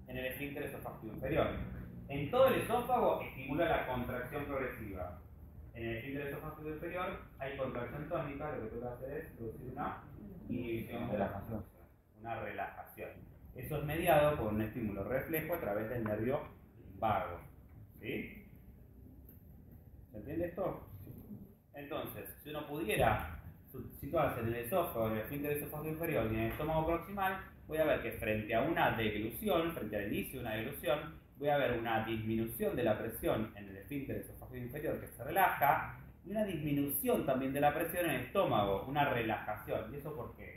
Speaker 1: En el esfínter esofágico inferior. En todo el esófago estimula la contracción progresiva. En el esfínter esofágico inferior hay contracción tónica, lo que tengo que hacer es producir una inhibición de la relajación, una relajación. Eso es mediado por un estímulo reflejo a través del nervio vago. ¿Sí? ¿Se entiende esto? Entonces, si uno pudiera situarse en el esófago, en el esfínter esofágico inferior y en el estómago proximal, voy a ver que frente a una deglución, frente al inicio de una deglución, voy a ver una disminución de la presión en el esfínter esofágico inferior que se relaja y una disminución también de la presión en el estómago, una relajación. ¿Y eso por qué?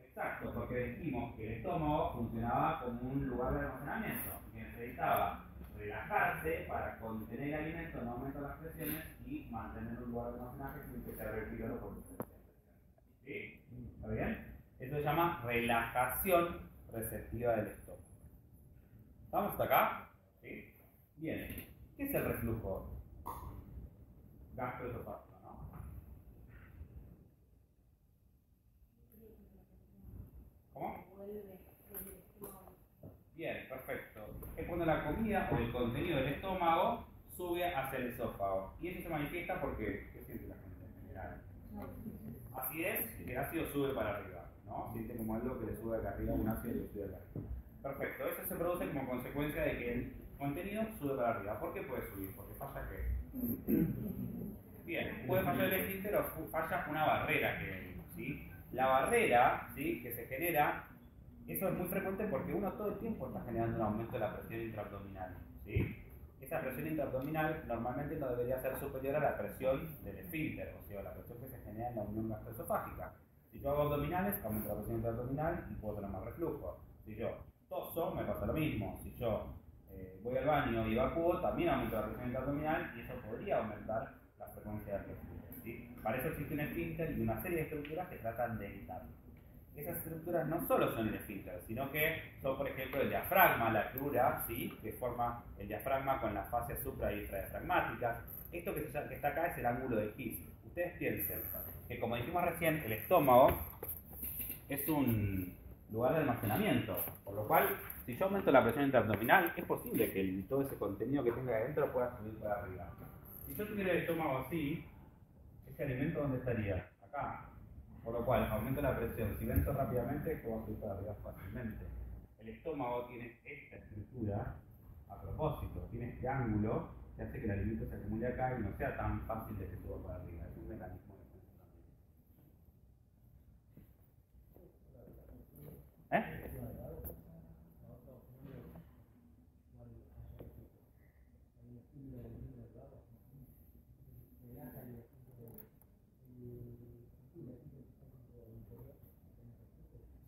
Speaker 1: Exacto, porque dijimos que el estómago funcionaba como un lugar de almacenamiento, que necesitaba relajarse para contener el alimento, no aumentar las presiones y mantener un lugar de almacenaje sin que se replique por diferencia de presión. ¿Sí? ¿Está bien? Esto se llama relajación receptiva del estómago. ¿Estamos hasta acá? ¿Sí? Bien. ¿Qué es el reflujo gastroesofágico, no? ¿Cómo? Bien, perfecto. Es cuando la comida o el contenido del estómago sube hacia el esófago. Y eso se manifiesta porque, ¿qué siente la gente en general? Acidez, el ácido sube para arriba, ¿no? Siente como algo que le sube acá arriba, un ácido que le sube acá arriba. Perfecto, eso se produce como consecuencia de que el contenido sube para arriba. ¿Por qué puede subir? Porque falla qué. Bien, puede fallar el esfínter o falla una barrera que hay, ¿sí? La barrera, ¿sí?, que se genera Eso es muy frecuente porque uno todo el tiempo está generando un aumento de la presión intraabdominal, ¿sí? Esa presión intraabdominal normalmente no debería ser superior a la presión del esfínter, o sea, la presión que se genera en la unión gastroesofágica. Si yo hago abdominales, aumento la presión intraabdominal y puedo tener más reflujo. Si yo toso, me pasa lo mismo. Si yo voy al baño y evacúo, también aumento la presión intraabdominal y eso podría aumentar la frecuencia del reflujo, ¿sí? Para eso existe un esfínter y una serie de estructuras que tratan de evitarlo. Esas estructuras no solo son el esfínter, sino que son, por ejemplo, el diafragma, la crura, ¿sí? Que forma el diafragma con las fascias supra y infradiafragmáticas. Esto que está acá es el ángulo de His. Ustedes piensen que, como dijimos recién, el estómago es un lugar de almacenamiento, por lo cual, si yo aumento la presión intraabdominal, es posible que todo ese contenido que tenga adentro pueda subir para arriba. Si yo tuviera el estómago así, ese alimento ¿dónde estaría? Acá. Por lo cual, aumento la presión. Si vento rápidamente, esto va a subir para arriba fácilmente. El estómago tiene esta estructura a propósito, tiene este ángulo que hace que el alimento se acumule acá y no sea tan fácil de que suba para arriba. Es un mecanismo de funcionamiento. ¿Eh?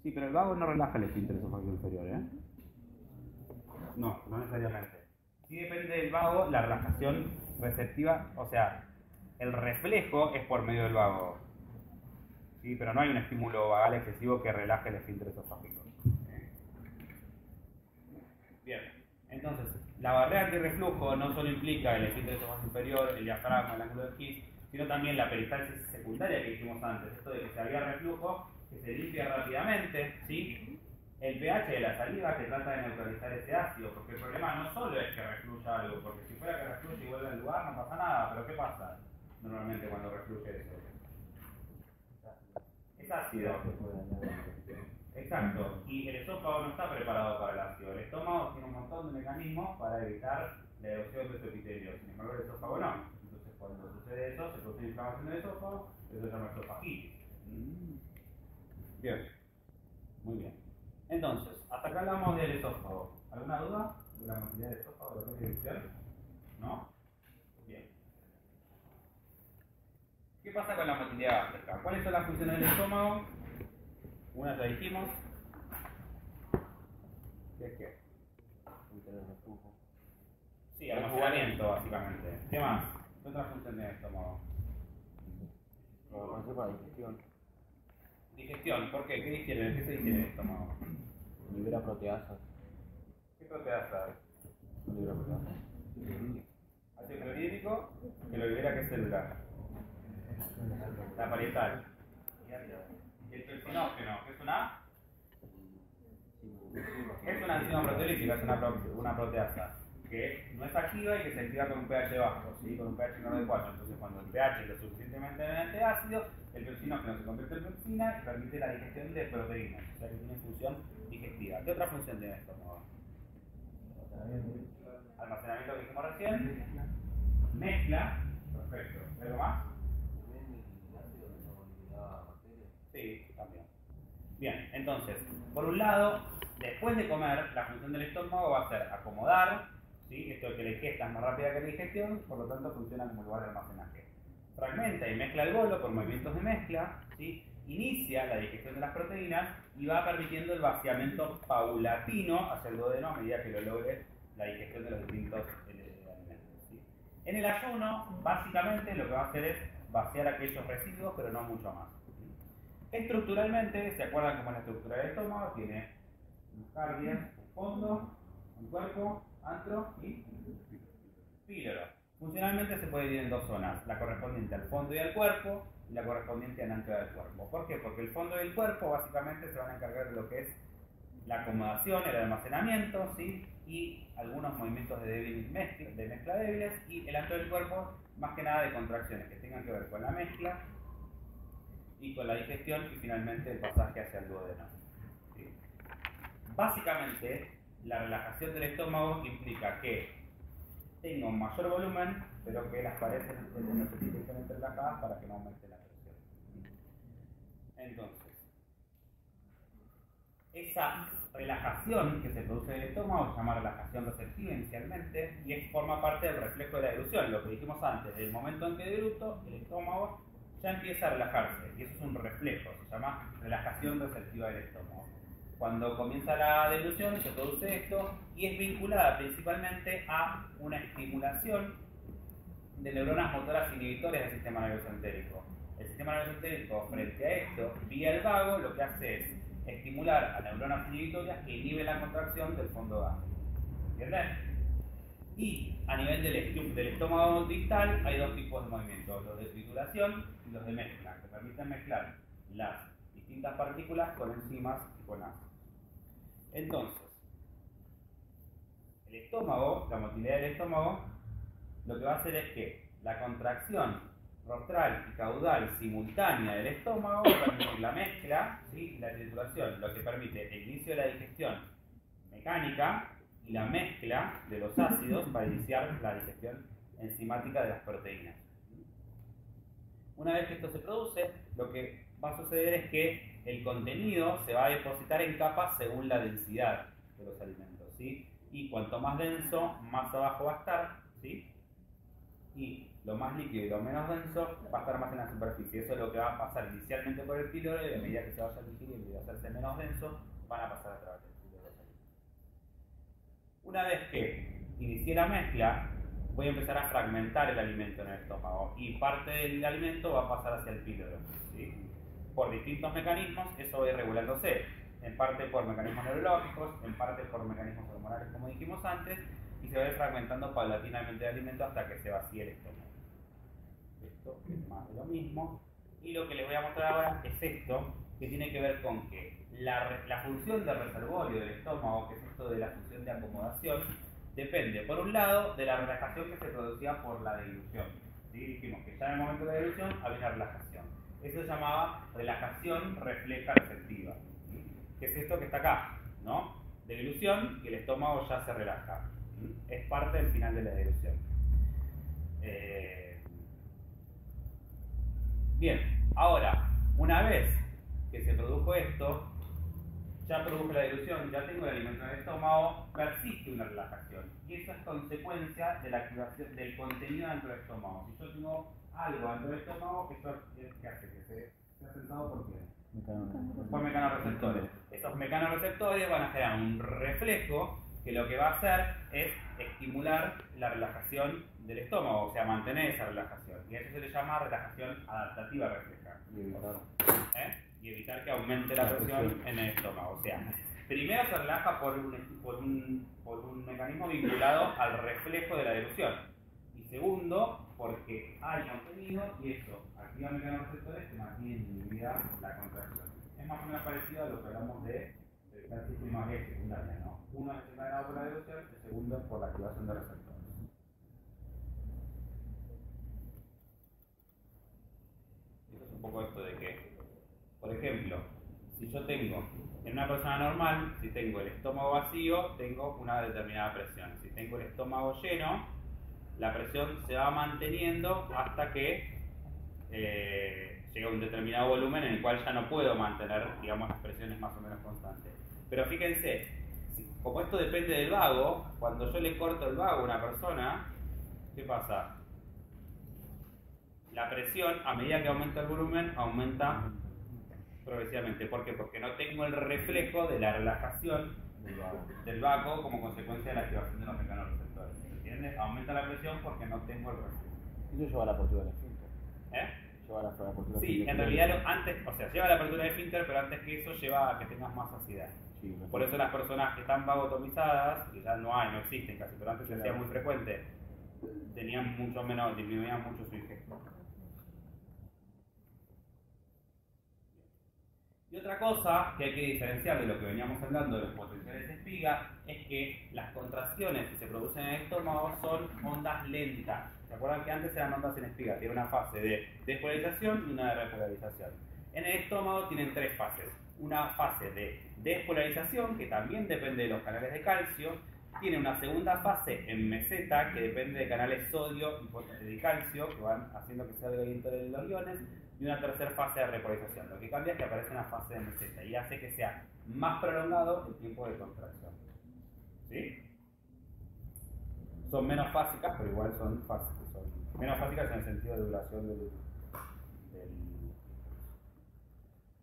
Speaker 1: Sí, pero el vago no relaja el esfínter esofágico inferior, ¿eh? No, no necesariamente. Sí depende del vago la relajación receptiva, o sea, el reflejo es por medio del vago. Sí, pero no hay un estímulo vagal excesivo que relaje el esfínter esofágico. Bien, entonces, la barrera antirreflujo no solo implica el esfínter esofágico inferior, el diafragma, el ángulo de His, sino también la peristalsis secundaria que dijimos antes, esto de que si había reflujo, que se limpia rápidamente, ¿sí? El pH de la saliva que trata de neutralizar ese ácido, porque el problema no solo es que refluya algo, porque si fuera que refluye y vuelve al lugar no pasa nada, pero ¿qué pasa normalmente cuando refluye eso? Es ácido. Exacto, y el esófago no está preparado para el ácido. El estómago tiene un montón de mecanismos para evitar la erosión de su epitelio, sin embargo el esófago no. Entonces cuando sucede eso, se produce inflamación del esófago, eso se llama esofagitis. Bien, muy bien. Entonces, hasta acá hablamos del esófago. ¿Alguna duda de la motilidad del esófago de la dirección? ¿No? Bien. ¿Qué pasa con la motilidad gástrica? ¿Cuáles son las funciones del estómago? Una ya dijimos. ¿Qué es qué? Sí, almacenamiento básicamente. ¿Qué más? ¿Qué otra función tiene el estómago?
Speaker 4: Para digestión.
Speaker 1: Digestión, ¿por qué? ¿Qué digiere? ¿Qué se digiere en el estómago?
Speaker 4: Libera proteasas.
Speaker 1: ¿Qué proteasa?
Speaker 4: Libera proteasas.
Speaker 1: Ácido clorhídrico, que lo libera ¿qué célula? La parietal. ¿Y el pepsinógeno? ¿Qué es una? Es una enzima proteolítica, es una proteasa que no es activa y que se activa con un pH bajo, ¿sí? Con un pH menor de 4. Entonces, cuando el pH es lo suficientemente ácido, el pepsinógeno se convierte en pepsina y permite la digestión de proteínas, o sea que tiene función digestiva. ¿Qué otra función tiene el estómago? Almacenamiento que dijimos recién. Mezcla. Perfecto. ¿Algo más? Sí, también. Bien, entonces, por un lado, después de comer, la función del estómago va a ser acomodar, ¿sí? Esto de que la ingesta es más rápida que la digestión, por lo tanto funciona como lugar de almacenaje. Fragmenta y mezcla el bolo por movimientos de mezcla, ¿sí? Inicia la digestión de las proteínas y va permitiendo el vaciamiento paulatino hacia el duodeno a medida que lo logre la digestión de los distintos alimentos, ¿sí? En el ayuno, básicamente lo que va a hacer es vaciar aquellos residuos, pero no mucho más. Estructuralmente, ¿se acuerdan cómo es la estructura del estómago? Tiene un cardia, un fondo, un cuerpo, antro y píloro. Funcionalmente se puede dividir en dos zonas, la correspondiente al fondo y al cuerpo y la correspondiente al antro del cuerpo. ¿Por qué? Porque el fondo y el cuerpo básicamente se van a encargar de lo que es la acomodación, el almacenamiento, ¿sí? Y algunos movimientos de mezcla débiles, y el antro del cuerpo más que nada de contracciones que tengan que ver con la mezcla y con la digestión y finalmente el pasaje hacia el duodeno, ¿sí? Básicamente, la relajación del estómago implica que tenga un mayor volumen, pero que las paredes estén lo suficientemente relajadas para que no aumente la presión. Entonces, Esa relajación que se produce en el estómago se llama relajación receptiva inicialmente y forma parte del reflejo de la deglución, lo que dijimos antes, del momento en que degluto, el estómago ya empieza a relajarse y eso es un reflejo, se llama relajación receptiva del estómago. Cuando comienza la deglución se produce esto y es vinculada principalmente a una estimulación de neuronas motoras inhibitores del sistema nervioso entérico. El sistema nervioso entérico, frente a esto, vía el vago, lo que hace es estimular a neuronas inhibitorias que inhiben la contracción del fondo gástrico. ¿Entienden? Y a nivel del estómago distal hay dos tipos de movimientos, los de trituración y los de mezcla, que permiten mezclar las distintas partículas con enzimas y con ácidos. Entonces, el estómago, la motilidad del estómago, lo que va a hacer es que la contracción rostral y caudal simultánea del estómago permite la mezcla, ¿sí? Y la trituración, lo que permite el inicio de la digestión mecánica y la mezcla de los ácidos para iniciar la digestión enzimática de las proteínas. Una vez que esto se produce, lo que va a suceder es que el contenido se va a depositar en capas según la densidad de los alimentos, ¿sí? Y cuanto más denso, más abajo va a estar, ¿sí? Y lo más líquido y lo menos denso va a estar más en la superficie. Eso es lo que va a pasar inicialmente por el píloro y a medida que se vaya digiriendo y hacerse menos denso, van a pasar a través del píloro. Una vez que inicié la mezcla, voy a empezar a fragmentar el alimento en el estómago y parte del alimento va a pasar hacia el píloro, ¿sí? Por distintos mecanismos, eso va a ir regulándose, en parte por mecanismos neurológicos, en parte por mecanismos hormonales como dijimos antes, y se va a ir fragmentando paulatinamente el alimento hasta que se vacíe el estómago. Esto es más de lo mismo, y lo que les voy a mostrar ahora es esto, que tiene que ver con que la función de reservorio del estómago, que es esto de la función de acomodación, depende, por un lado, de la relajación que se producía por la deglución. ¿Sí? Dijimos que ya en el momento de la deglución había una relajación. Eso se llamaba relajación refleja receptiva. ¿Sí? Que es esto que está acá, ¿no? Deglución y el estómago ya se relaja. ¿Sí? Es parte del final de la deglución. Bien, ahora, una vez que se produjo esto, ya produjo la deglución, ya tengo el alimento en el estómago, persiste una relajación. Y eso es consecuencia de la activación del contenido dentro del estómago. Si yo tengo algo dentro del estómago, eso es que hace que sea sensado por qué? Por mecanoreceptores. Esos mecanoreceptores van a generar un reflejo que lo que va a hacer es estimular la relajación del estómago, o sea, mantener esa relajación. Y a eso se le llama relajación adaptativa refleja. Y evitar que aumente la presión en el estómago. O sea, primero se relaja por un mecanismo vinculado al reflejo de la deglución. Y segundo, porque hay contenido y eso activa mecanorreceptores que mantienen inhibida la contracción. Es más o menos parecido a lo que hablamos de casi primaria y secundaria, ¿no? Uno es desencadenado por la deglución, el segundo es por la activación de receptores. Esto es un poco esto de que, por ejemplo, si yo tengo, en una persona normal, si tengo el estómago vacío, tengo una determinada presión. Si tengo el estómago lleno, la presión se va manteniendo hasta que llega a un determinado volumen en el cual ya no puedo mantener, digamos, las presiones más o menos constantes. Pero fíjense, como esto depende del vago, cuando yo le corto el vago a una persona, ¿qué pasa? La presión, a medida que aumenta el volumen, aumenta progresivamente. ¿Por qué? Porque no tengo el reflejo de la relajación del vago como consecuencia de la activación de los mecanorreceptores. ¿Entiendes? Aumenta la presión porque no tengo el reflejo.
Speaker 4: Eso lleva a la apertura del esfínter. Lleva a la apertura del
Speaker 1: Sí,
Speaker 4: esfínter.
Speaker 1: en realidad antes, o sea, lleva a la apertura del esfínter, pero antes que eso lleva a que tengas más saciedad.
Speaker 4: Sí,
Speaker 1: Por eso las personas que están vagotomizadas, que ya no hay, no existen casi, pero antes se hacía muy frecuente, tenían mucho menos, disminuían mucho su ingesta. Y otra cosa que hay que diferenciar de lo que veníamos hablando de los potenciales de espiga es que las contracciones que se producen en el estómago son ondas lentas. ¿Se acuerdan que antes eran ondas en espiga? Tiene una fase de despolarización y una de repolarización. En el estómago tienen tres fases. Una fase de despolarización, que también depende de los canales de calcio. Tiene una segunda fase en meseta, que depende de canales sodio y de calcio, que van haciendo que salga el de los iones. y una tercera fase de repolarización. Lo que cambia es que aparece una fase de meseta y hace que sea más prolongado el tiempo de contracción. ¿Sí? Son menos fásicas, pero igual son fásicas. Son menos fásicas en el sentido de duración del...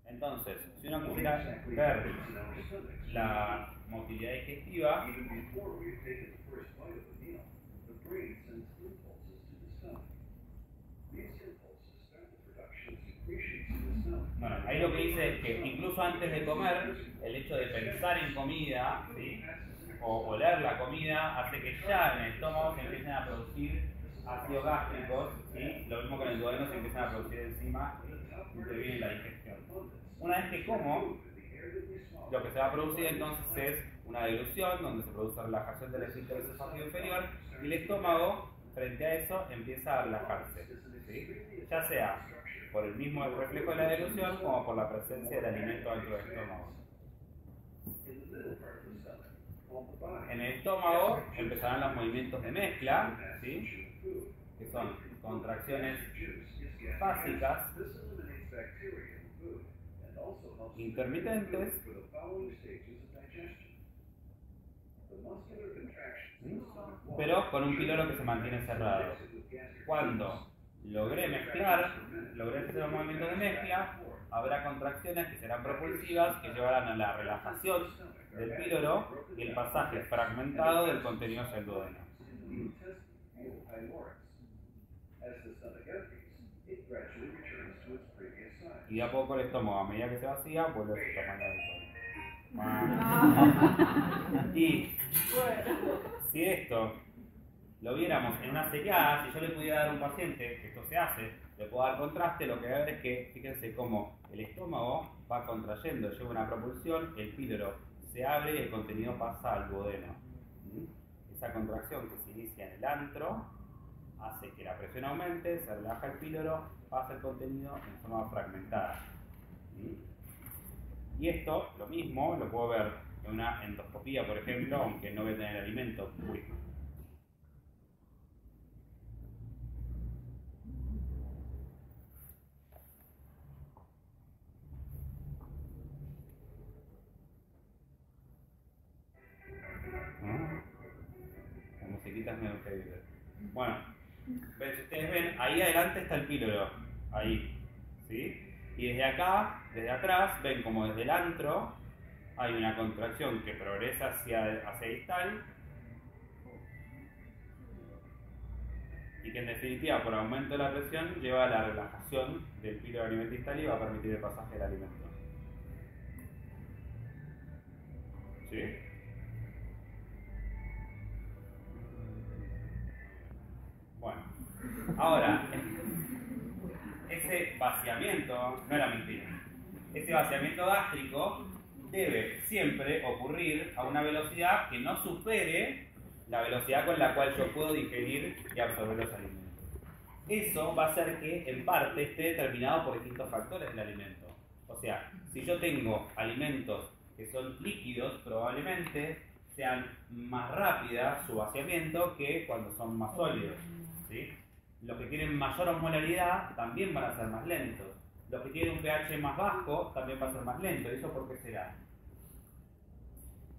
Speaker 1: Entonces, si uno quisiera ver la motilidad digestiva, bueno, ahí lo que dice es que incluso antes de comer, el hecho de pensar en comida, ¿sí?, o oler la comida, hace que ya en el estómago se empiecen a producir ácidos gástricos, ¿sí? Lo mismo con el duodeno, se empiezan a producir enzimas que intervienen en la digestión. Una vez que como, lo que se va a producir entonces es una dilución, donde se produce relajación del esfínter esofágico inferior, y el estómago, frente a eso, empieza a relajarse, ¿sí?, ya sea por el mismo reflejo de la dilución como por la presencia del alimento dentro del estómago. En el estómago empezarán los movimientos de mezcla, ¿sí?, que son contracciones básicas, intermitentes, pero con un píloro que se mantiene cerrado. Cuando logré hacer los movimientos de mezcla, habrá contracciones que serán propulsivas, que llevarán a la relajación del píloro y el pasaje fragmentado del contenido hacia el duodeno. Y de a poco el estómago, a medida que se vacía, vuelve a su tamaño habitual. Y si esto lo viéramos en una seriada, si yo le pudiera dar a un paciente, que esto se hace, le puedo dar contraste, lo que va a ver es que, fíjense cómo el estómago va contrayendo, lleva una propulsión, el píloro se abre y el contenido pasa al duodeno. Esa contracción que se inicia en el antro hace que la presión aumente, se relaja el píloro, pasa el contenido en forma fragmentada. Y esto, lo mismo, lo puedo ver en una endoscopía, por ejemplo, aunque no voy a tener alimento. La musiquita es medio increíble. Bueno, si ustedes ven, ahí adelante está el píloro, ahí, ¿sí? Y desde acá, desde atrás, ven como desde el antro hay una contracción que progresa hacia distal y que en definitiva, por aumento de la presión, lleva a la relajación del píloro a nivel distal y va a permitir el pasaje del alimento. ¿Sí? Bueno, ahora, ese vaciamiento, no era mentira, ese vaciamiento gástrico debe siempre ocurrir a una velocidad que no supere la velocidad con la cual yo puedo digerir y absorber los alimentos. Eso va a hacer que en parte esté determinado por distintos factores del alimento. O sea, si yo tengo alimentos que son líquidos, probablemente sean más rápida su vaciamiento que cuando son más sólidos, ¿sí? Los que tienen mayor osmolaridad también van a ser más lentos. Los que tienen un pH más bajo también van a ser más lentos. ¿Y eso por qué será?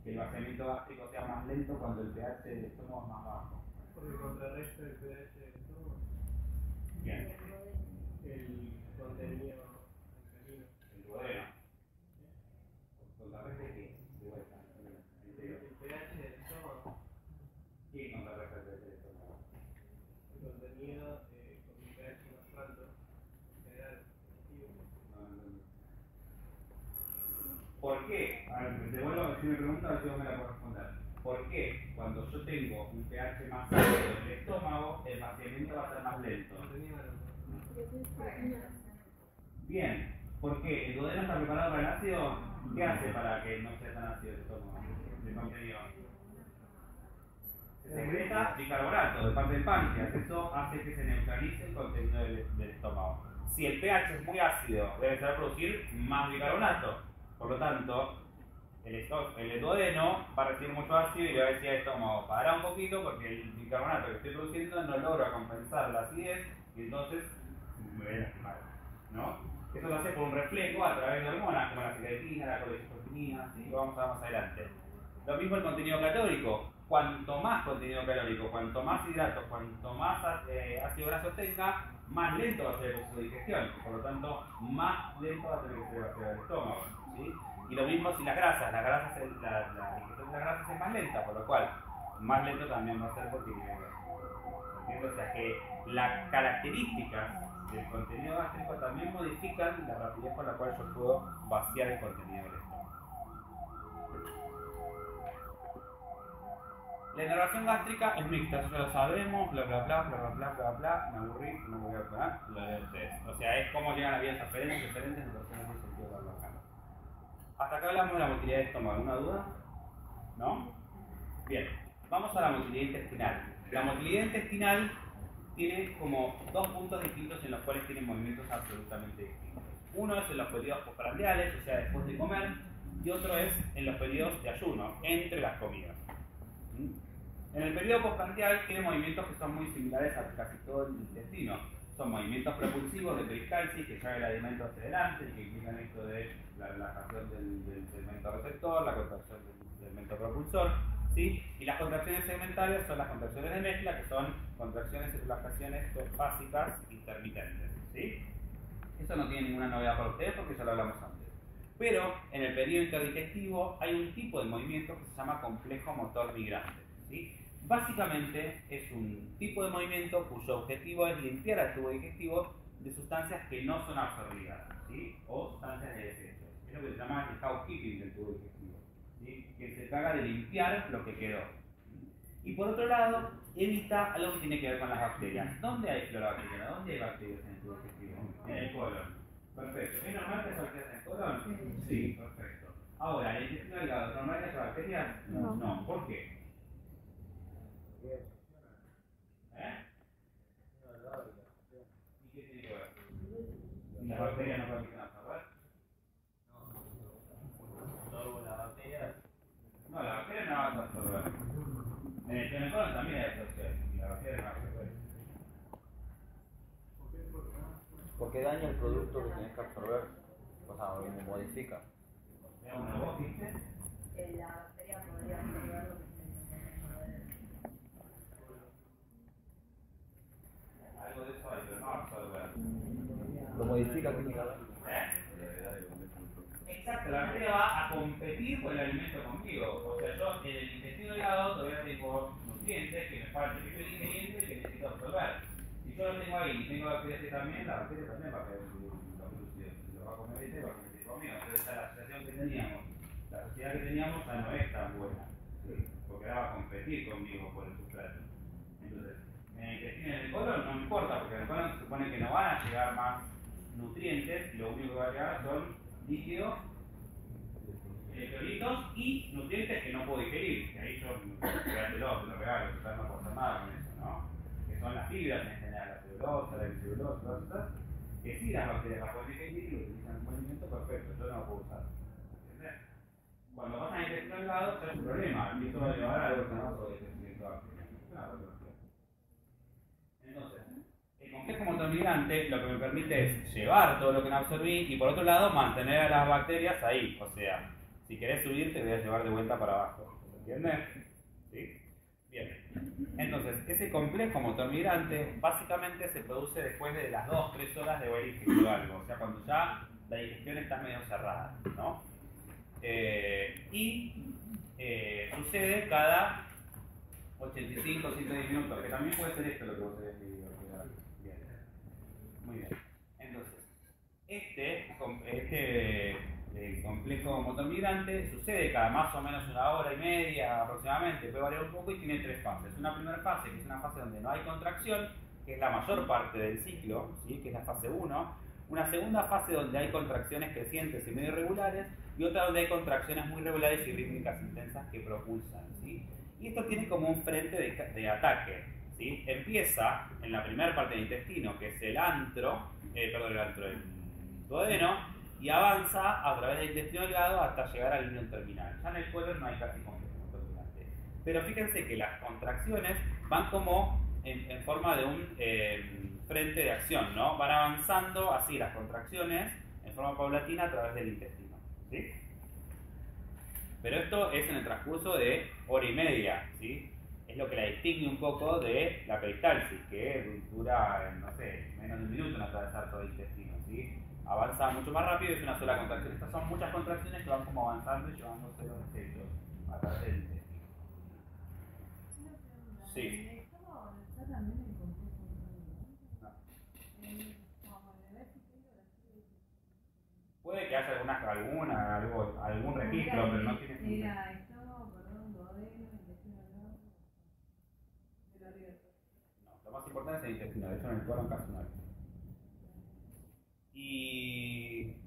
Speaker 1: Que el vaciamiento gástrico sea más lento cuando el pH del estómago es más bajo.
Speaker 7: Porque contrarresta el pH del estómago.
Speaker 1: Bien.
Speaker 7: El contenido alcalino.
Speaker 1: El duodeno. ¿Contrarresta qué? De vuelta.
Speaker 7: El pH del estómago.
Speaker 1: ¿Qué contrarresta el pH del estómago?
Speaker 7: El contenido con un pH más alto. En general, positivo.
Speaker 1: ¿Por qué? A ver, te vuelvo a decir mi pregunta, a ver si vos me la podés responder. ¿Por qué cuando yo tengo un pH más alto en el estómago, el vaciamiento va a ser más lento? Bien, ¿por qué? ¿El duodeno está preparado para el ácido? ¿Qué hace para que no sea tan ácido el estómago? El contenido. Se secreta bicarbonato de parte del páncreas, eso hace que se neutralice el contenido del estómago. Si el pH es muy ácido, debe ser producir más bicarbonato. Por lo tanto, el duodeno va a recibir mucho ácido y le va a decir al estómago, para un poquito porque el bicarbonato que estoy produciendo no logra compensar la acidez y entonces me voy a lastimar. ¿no? Eso se hace por un reflejo a través de hormonas como la secretina, la colecistocinina, ¿sí? Lo vamos a ver más adelante. Lo mismo el contenido calórico. Cuanto más contenido calórico, cuanto más hidratos, cuanto más ácido graso tenga, más lento va a ser el proceso de digestión. Por lo tanto, más lento va a tener que ser el vacío del estómago, ¿sí? Y lo mismo si las grasas, la digestión de las grasas es más lenta, por lo cual más lento también va a ser porque ¿entiendes? O sea que las características del contenido gástrico también modifican la rapidez con la cual yo puedo vaciar el contenido del estómago. La inervación gástrica es mixta, eso ya lo sabemos, bla bla bla, bla bla bla, bla bla, me aburrí, no me voy a poner, lo de ustedes. O sea, es cómo llegan las vías diferentes, en personas muy sentido de hablar acá. Hasta acá hablamos de la motilidad del estómago, ¿alguna duda? ¿No? Bien, vamos a la motilidad intestinal. La motilidad intestinal tiene como dos puntos distintos en los cuales tienen movimientos absolutamente distintos. Uno es en los periodos postprandiales, o sea, después de comer, y otro es en los periodos de ayuno, entre las comidas. En el periodo postprandial tiene movimientos que son muy similares a casi todo el intestino. Son movimientos propulsivos de peristalsis que llevan el alimento hacia adelante y que implican esto de la relajación del segmento receptor, la contracción del segmento propulsor, ¿sí? Y las contracciones segmentarias son las contracciones de mezcla, que son contracciones y relajaciones básicas intermitentes, ¿sí? Eso no tiene ninguna novedad para ustedes porque ya lo hablamos antes. Pero en el periodo interdigestivo hay un tipo de movimiento que se llama complejo motor migrante, ¿sí? Básicamente es un tipo de movimiento cuyo objetivo es limpiar al tubo digestivo de sustancias que no son absorbidas, ¿sí? O sustancias de desecho. Es lo que se llama el housekeeping del tubo digestivo, ¿sí? Que se encarga de limpiar lo que quedó. Y por otro lado, evita algo que tiene que ver con las bacterias. ¿Dónde hay flora bacteriana? ¿Dónde hay bacterias en el tubo digestivo? En el colon. Perfecto. ¿Es normal que haya bacterias en el colon? Sí, perfecto. Ahora, ¿en el intestino delgado es normal que haya bacterias?
Speaker 3: No.
Speaker 1: No. ¿Por qué? ¿Y qué tiene que ver? ¿Las bacterias no permiten absorber? No, las bacterias no van a absorber. En el colon también hay absorción y las bacterias no van a absorber.
Speaker 4: Porque daña el producto que tienes que absorber, o sea, lo modifica.
Speaker 1: Una voz, ¿viste?
Speaker 3: La bacteria podría absorber lo que se
Speaker 1: Algo de eso hay, pero no absorber.
Speaker 4: Lo modifica químicamente.
Speaker 1: Exacto, la bacteria va a competir por el alimento conmigo. O sea, yo en el intestino delgado todavía tengo nutrientes que me faltan, que estoy digeriendo y que necesito absorber. Si yo lo tengo ahí y tengo bacterias que también, la bacteria también va a querer lo va a comer y va a comer conmigo. Entonces la asociación que teníamos, la sociedad que teníamos ya no es tan buena, ¿sí? Porque ahora va a competir conmigo por el sustrato. Entonces, en el intestino y en el colon no me importa, porque en el colon se supone que no van a llegar más nutrientes, y lo único que va a llegar son líquidos, electrolitos y nutrientes que no puedo digerir. Que ahí yo lo regalo, total no puedo hacer nada con eso, ¿no? Que son las fibras en general, la celulosa, la hemicelulosa, todas esas, que sí las bacterias las pueden digerir y lo utilizan como alimento perfecto, yo no lo puedo usar. ¿Entendés? Cuando pasan a intestino delgado, ya es un problema, y eso va a llevar a algo que no sobre crecimiento bacteriano. Entonces, el complejo motor migrante lo que me permite es llevar todo lo que no absorbí y por otro lado mantener a las bacterias ahí. O sea, si querés subir te voy a llevar de vuelta para abajo. ¿Entiendes? ¿Sí? Bien. Entonces, ese complejo motor migrante básicamente se produce después de las 2-3 horas de haber ingerido algo. O sea, cuando ya la digestión está medio cerrada, ¿no? Sucede cada 85 o 110 minutos, que también puede ser esto lo que vos habías pedido. Bien. Muy bien. Entonces, el complejo motor migrante sucede cada más o menos una hora y media aproximadamente, puede variar un poco y tiene 3 fases. Una primera fase, que es una fase donde no hay contracción, que es la mayor parte del ciclo, ¿sí? Que es la fase 1. Una segunda fase donde hay contracciones crecientes y medio irregulares, y otra donde hay contracciones muy regulares y rítmicas intensas que propulsan, ¿sí? Y esto tiene como un frente de ataque, ¿sí? Empieza en la primera parte del intestino, que es el duodeno, y avanza a través del intestino delgado hasta llegar al límite terminal. Ya en el colon no hay casi complejo motor migrante. Pero fíjense que las contracciones van como en forma de un frente de acción, ¿no? Van avanzando así las contracciones en forma paulatina a través del intestino, ¿sí? Pero esto es en el transcurso de hora y media, ¿sí? Es lo que la distingue un poco de la peristalsis, que dura, no sé, menos de un minuto en atravesar todo el intestino, ¿sí? Avanza mucho más rápido y es una sola contracción. Estas son muchas contracciones que van como avanzando y llevándose los desechos a través del intestino. Sí. Puede que haya algún registro, pero no tiene función.
Speaker 3: Era estómago, perdón, duodeno, intestino grueso, de la vida.
Speaker 1: No, lo más importante es el intestino, de hecho en el colon casi no hay. Y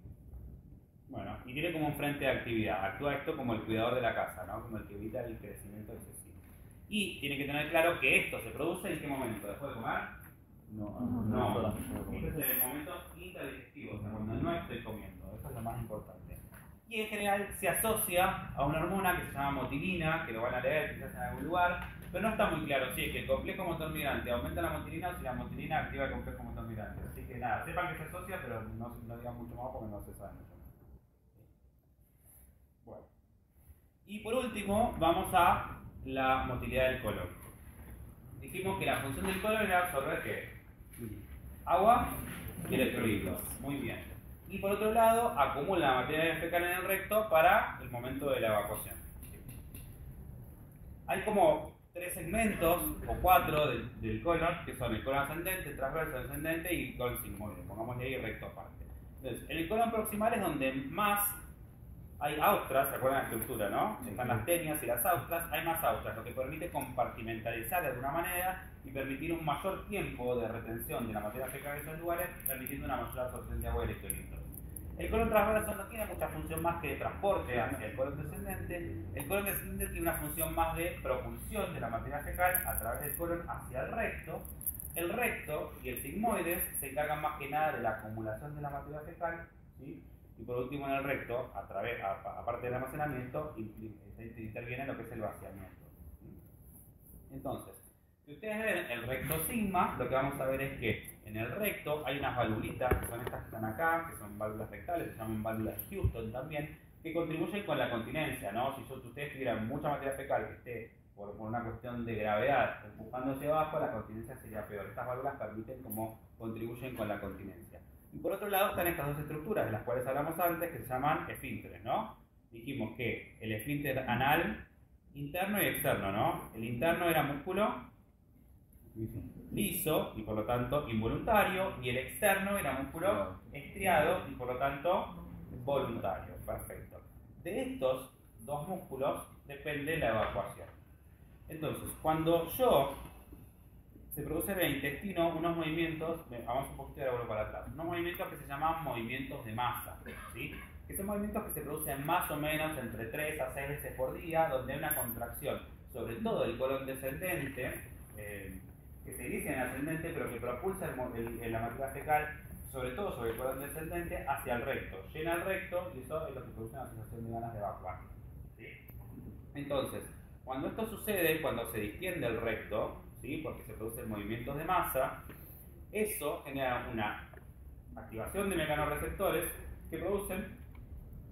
Speaker 1: bueno, y tiene como un frente de actividad. Actúa esto como el cuidador de la casa, ¿no? Como el que evita el crecimiento excesivo. Y tiene que tener claro que esto se produce en qué momento, después de comer. No, este es el momento interdigestivo, o sea, cuando no estoy comiendo, eso es lo más importante. Y en general se asocia a una hormona que se llama motilina, que lo van a leer quizás en algún lugar, pero no está muy claro si es que el complejo motor migrante aumenta la motilina o si la motilina activa el complejo motor migrante. Así que nada, sepan que se asocia, pero no digan mucho más porque no se sabe mucho más. Bueno. Y por último, vamos a la motilidad del colon. Dijimos que la función del colon era absorber ¿qué? Agua y electrolitos. Muy bien. Y por otro lado, acumula la materia fecal en el recto para el momento de la evacuación. Hay como 3 segmentos o 4 del colon, que son el colon ascendente, transverso, descendente y el colon sigmoide. Pongámosle ahí el recto aparte. Entonces, en el colon proximal es donde más hay austras, ¿se acuerdan de la estructura, no? Están las tenias y las austras, hay más austras, lo que permite compartimentalizar de alguna manera y permitir un mayor tiempo de retención de la materia fecal en esos lugares, permitiendo una mayor absorción de agua y electrolitos. El colon transverso no tiene mucha función más que de transporte hacia el colon descendente. El colon descendente tiene una función más de propulsión de la materia fecal a través del colon hacia el recto. El recto y el sigmoides se encargan más que nada de la acumulación de la materia fecal, ¿sí? Y por último en el recto, aparte del almacenamiento, interviene lo que es el vaciamiento. Entonces, si ustedes ven el recto sigma, lo que vamos a ver es que en el recto hay unas valvulitas, que son estas que están acá, que son válvulas rectales, se llaman válvulas Houston también, que contribuyen con la continencia, ¿no? Si ustedes tuvieran mucha materia fecal que esté por una cuestión de gravedad empujando hacia abajo, la continencia sería peor. Estas válvulas permiten como contribuyen con la continencia. Y por otro lado están estas dos estructuras de las cuales hablamos antes que se llaman esfínteres, ¿no? Dijimos que el esfínter anal interno y externo, ¿no? El interno era músculo liso y por lo tanto involuntario, y el externo era músculo estriado y por lo tanto voluntario. Perfecto. De estos dos músculos depende la evacuación. Entonces, cuando se producen en el intestino unos movimientos, vamos un poquito de la vuelta para atrás, unos movimientos que se llaman movimientos de masa, ¿sí? Que son movimientos que se producen más o menos entre 3 a 6 veces por día, donde hay una contracción, sobre todo el colon descendente, que se inicia en el ascendente, pero que propulsa la materia fecal, sobre todo sobre el colon descendente, hacia el recto. Llena el recto y eso es lo que produce una sensación de ganas de evacuar, ¿sí? Entonces, cuando esto sucede, cuando se distiende el recto, ¿sí? Porque se producen movimientos de masa, eso genera una activación de mecanorreceptores que producen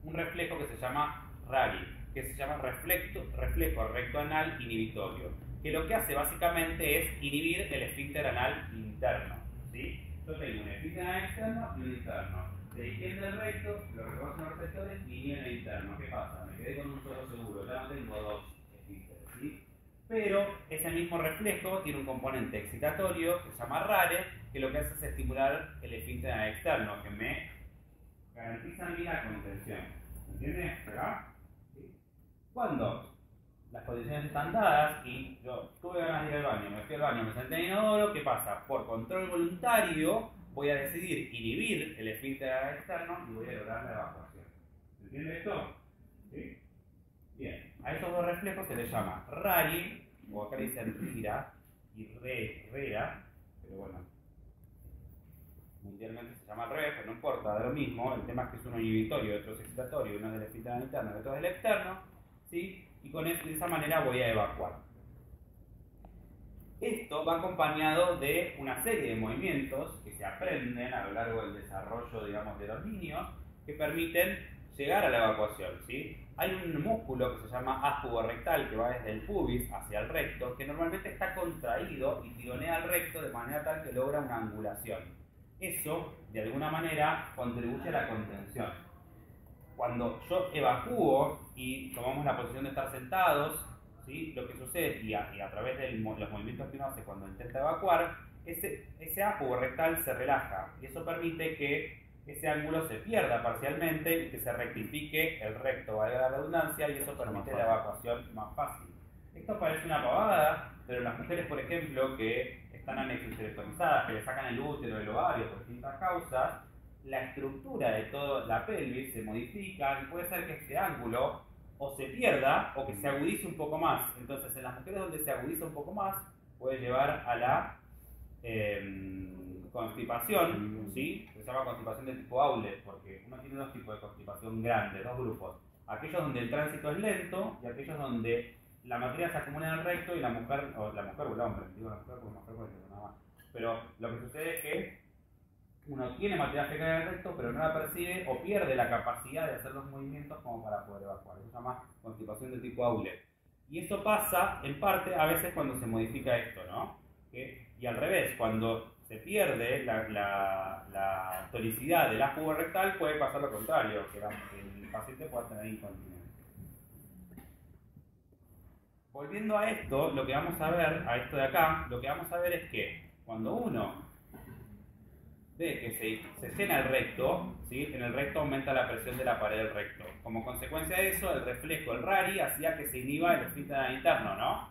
Speaker 1: un reflejo que se llama RARI, que se llama reflejo recto anal inhibitorio, que lo que hace básicamente es inhibir el esfínter anal interno, ¿sí? Yo tengo un esfínter anal externo y un interno. Se distiende el recto, lo reconocen los receptores y inhiben el interno. ¿Qué pasa? Me quedé con un solo seguro, ya no tengo dos esfínteres, ¿sí? Pero ese mismo reflejo tiene un componente excitatorio que se llama RARE, que lo que hace es estimular el esfínter anal externo, que me garantiza a mí la contención. ¿Entiendes? ¿Verdad? ¿Sí? Cuando las condiciones están dadas y yo tuve ganas de ir al baño, me fui al baño, me senté en inodoro, ¿qué pasa? Por control voluntario voy a decidir inhibir el esfínter anal externo y voy a lograr la evacuación. ¿Entiendes esto? ¿Sí? Bien, a esos dos reflejos se les llama RARI, o acá le dicen RIRA y REA, pero bueno, mundialmente se llama REA, pero no importa, da lo mismo. El tema es que es uno inhibitorio, otro es excitatorio, uno es del esfínter anal interno y otro es del externo, ¿sí? Y de esa manera voy a evacuar. Esto va acompañado de una serie de movimientos que se aprenden a lo largo del desarrollo, digamos, de los niños, que permiten llegar a la evacuación, ¿sí? Hay un músculo que se llama ápubo rectal que va desde el pubis hacia el recto, que normalmente está contraído y tironea al recto de manera tal que logra una angulación. Eso, de alguna manera, contribuye a la contención. Cuando yo evacúo y tomamos la posición de estar sentados, ¿sí? Lo que sucede, y a través de los movimientos que uno hace cuando intenta evacuar, ese ápubo rectal se relaja y eso permite que ese ángulo se pierda parcialmente y que se rectifique el recto, valga la redundancia, y eso permite la evacuación más fácil. Esto parece una pavada, pero las mujeres, por ejemplo, que están anexohisterectomizadas, que le sacan el útero, el ovario por distintas causas, la estructura de toda la pelvis se modifica y puede ser que este ángulo o se pierda o que se agudice un poco más. Entonces, en las mujeres donde se agudiza un poco más, puede llevar a la constipación, ¿sí? Se llama constipación de tipo Aulet, porque uno tiene dos tipos de constipación grandes, dos grupos. Aquellos donde el tránsito es lento y aquellos donde la materia se acumula en el recto y la mujer o el hombre, digo la mujer porque nada más. Pero lo que sucede es que uno tiene materia fecal en el recto, pero no la percibe o pierde la capacidad de hacer los movimientos como para poder evacuar. Eso se llama constipación de tipo Aulet. Y eso pasa, en parte, a veces cuando se modifica esto, ¿no? Y al revés, cuando se pierde la tonicidad del ápubo rectal, puede pasar lo contrario, que el paciente pueda tener incontinencia. Volviendo a esto, lo que vamos a ver, a esto de acá, lo que vamos a ver es que cuando uno ve que se llena el recto, ¿sí? En el recto aumenta la presión de la pared del recto. Como consecuencia de eso, el reflejo, el rari, hacía que se inhiba el esfínter interno, ¿no?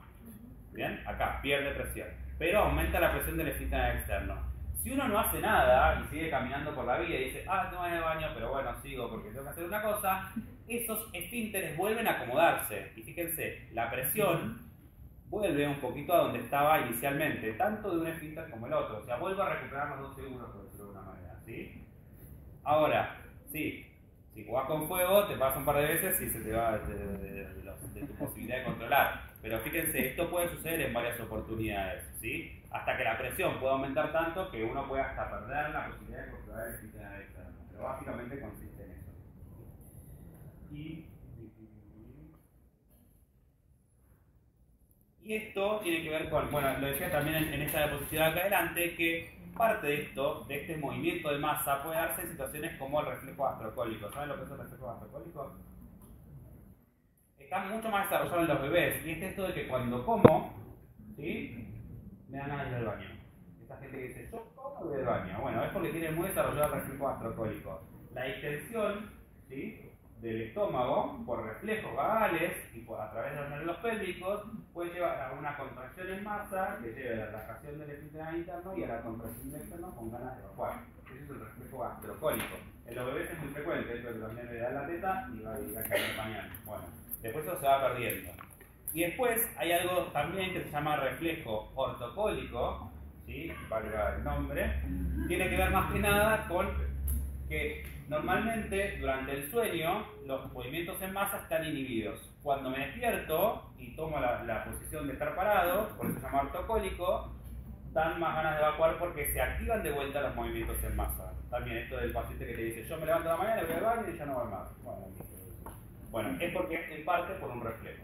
Speaker 1: Bien, acá pierde presión, pero aumenta la presión del esfínter externo. Si uno no hace nada y sigue caminando por la vida y dice, tengo que ir al baño, pero bueno, sigo porque tengo que hacer una cosa, esos esfínteres vuelven a acomodarse. Y fíjense, la presión vuelve un poquito a donde estaba inicialmente, tanto de un esfínter como el otro. O sea, vuelve a recuperar los dos seguros, por decirlo de una manera, ¿sí? Ahora, sí, si jugás con fuego, te pasa un par de veces y se te va de tu posibilidad de controlar. Pero fíjense, esto puede suceder en varias oportunidades, ¿sí? Hasta que la presión pueda aumentar tanto que uno pueda hasta perder la posibilidad de controlar el esfínter externo. Pero básicamente consiste en eso. Y esto tiene que ver con, bueno, lo decía también en esta diapositiva acá adelante, que parte de esto, de este movimiento de masa, puede darse en situaciones como el reflejo gastrocólico. ¿Saben lo que es el reflejo gastrocólico? Está mucho más desarrollado en los bebés, y es esto de que cuando como, ¿sí? Me dan ganas de ir al baño. Esta gente que dice, yo como y voy al baño. Bueno, es porque tiene muy desarrollado el reflejo gastrocólico. La distensión, ¿sí? Del estómago, por reflejos vagales y a través de los nervios pélvicos, puede llevar a una contracción en masa que lleve a la relajación del esfínter interno y a la contracción del externo con ganas de evacuar. Ese es el reflejo gastrocólico. En los bebés es muy frecuente, esto de que los nenes le dan la teta y va a caer el pañal. Bueno, después eso se va perdiendo. Y después hay algo también que se llama reflejo ortocólico, ¿sí? Valga el nombre, tiene que ver más que nada con que normalmente durante el sueño los movimientos en masa están inhibidos. Cuando me despierto y tomo la posición de estar parado, por eso se llama ortocólico, dan más ganas de evacuar porque se activan de vuelta los movimientos en masa. También esto del paciente que te dice, yo me levanto de la mañana, voy al baño y ya no voy más. Bueno, es porque en parte por un reflejo.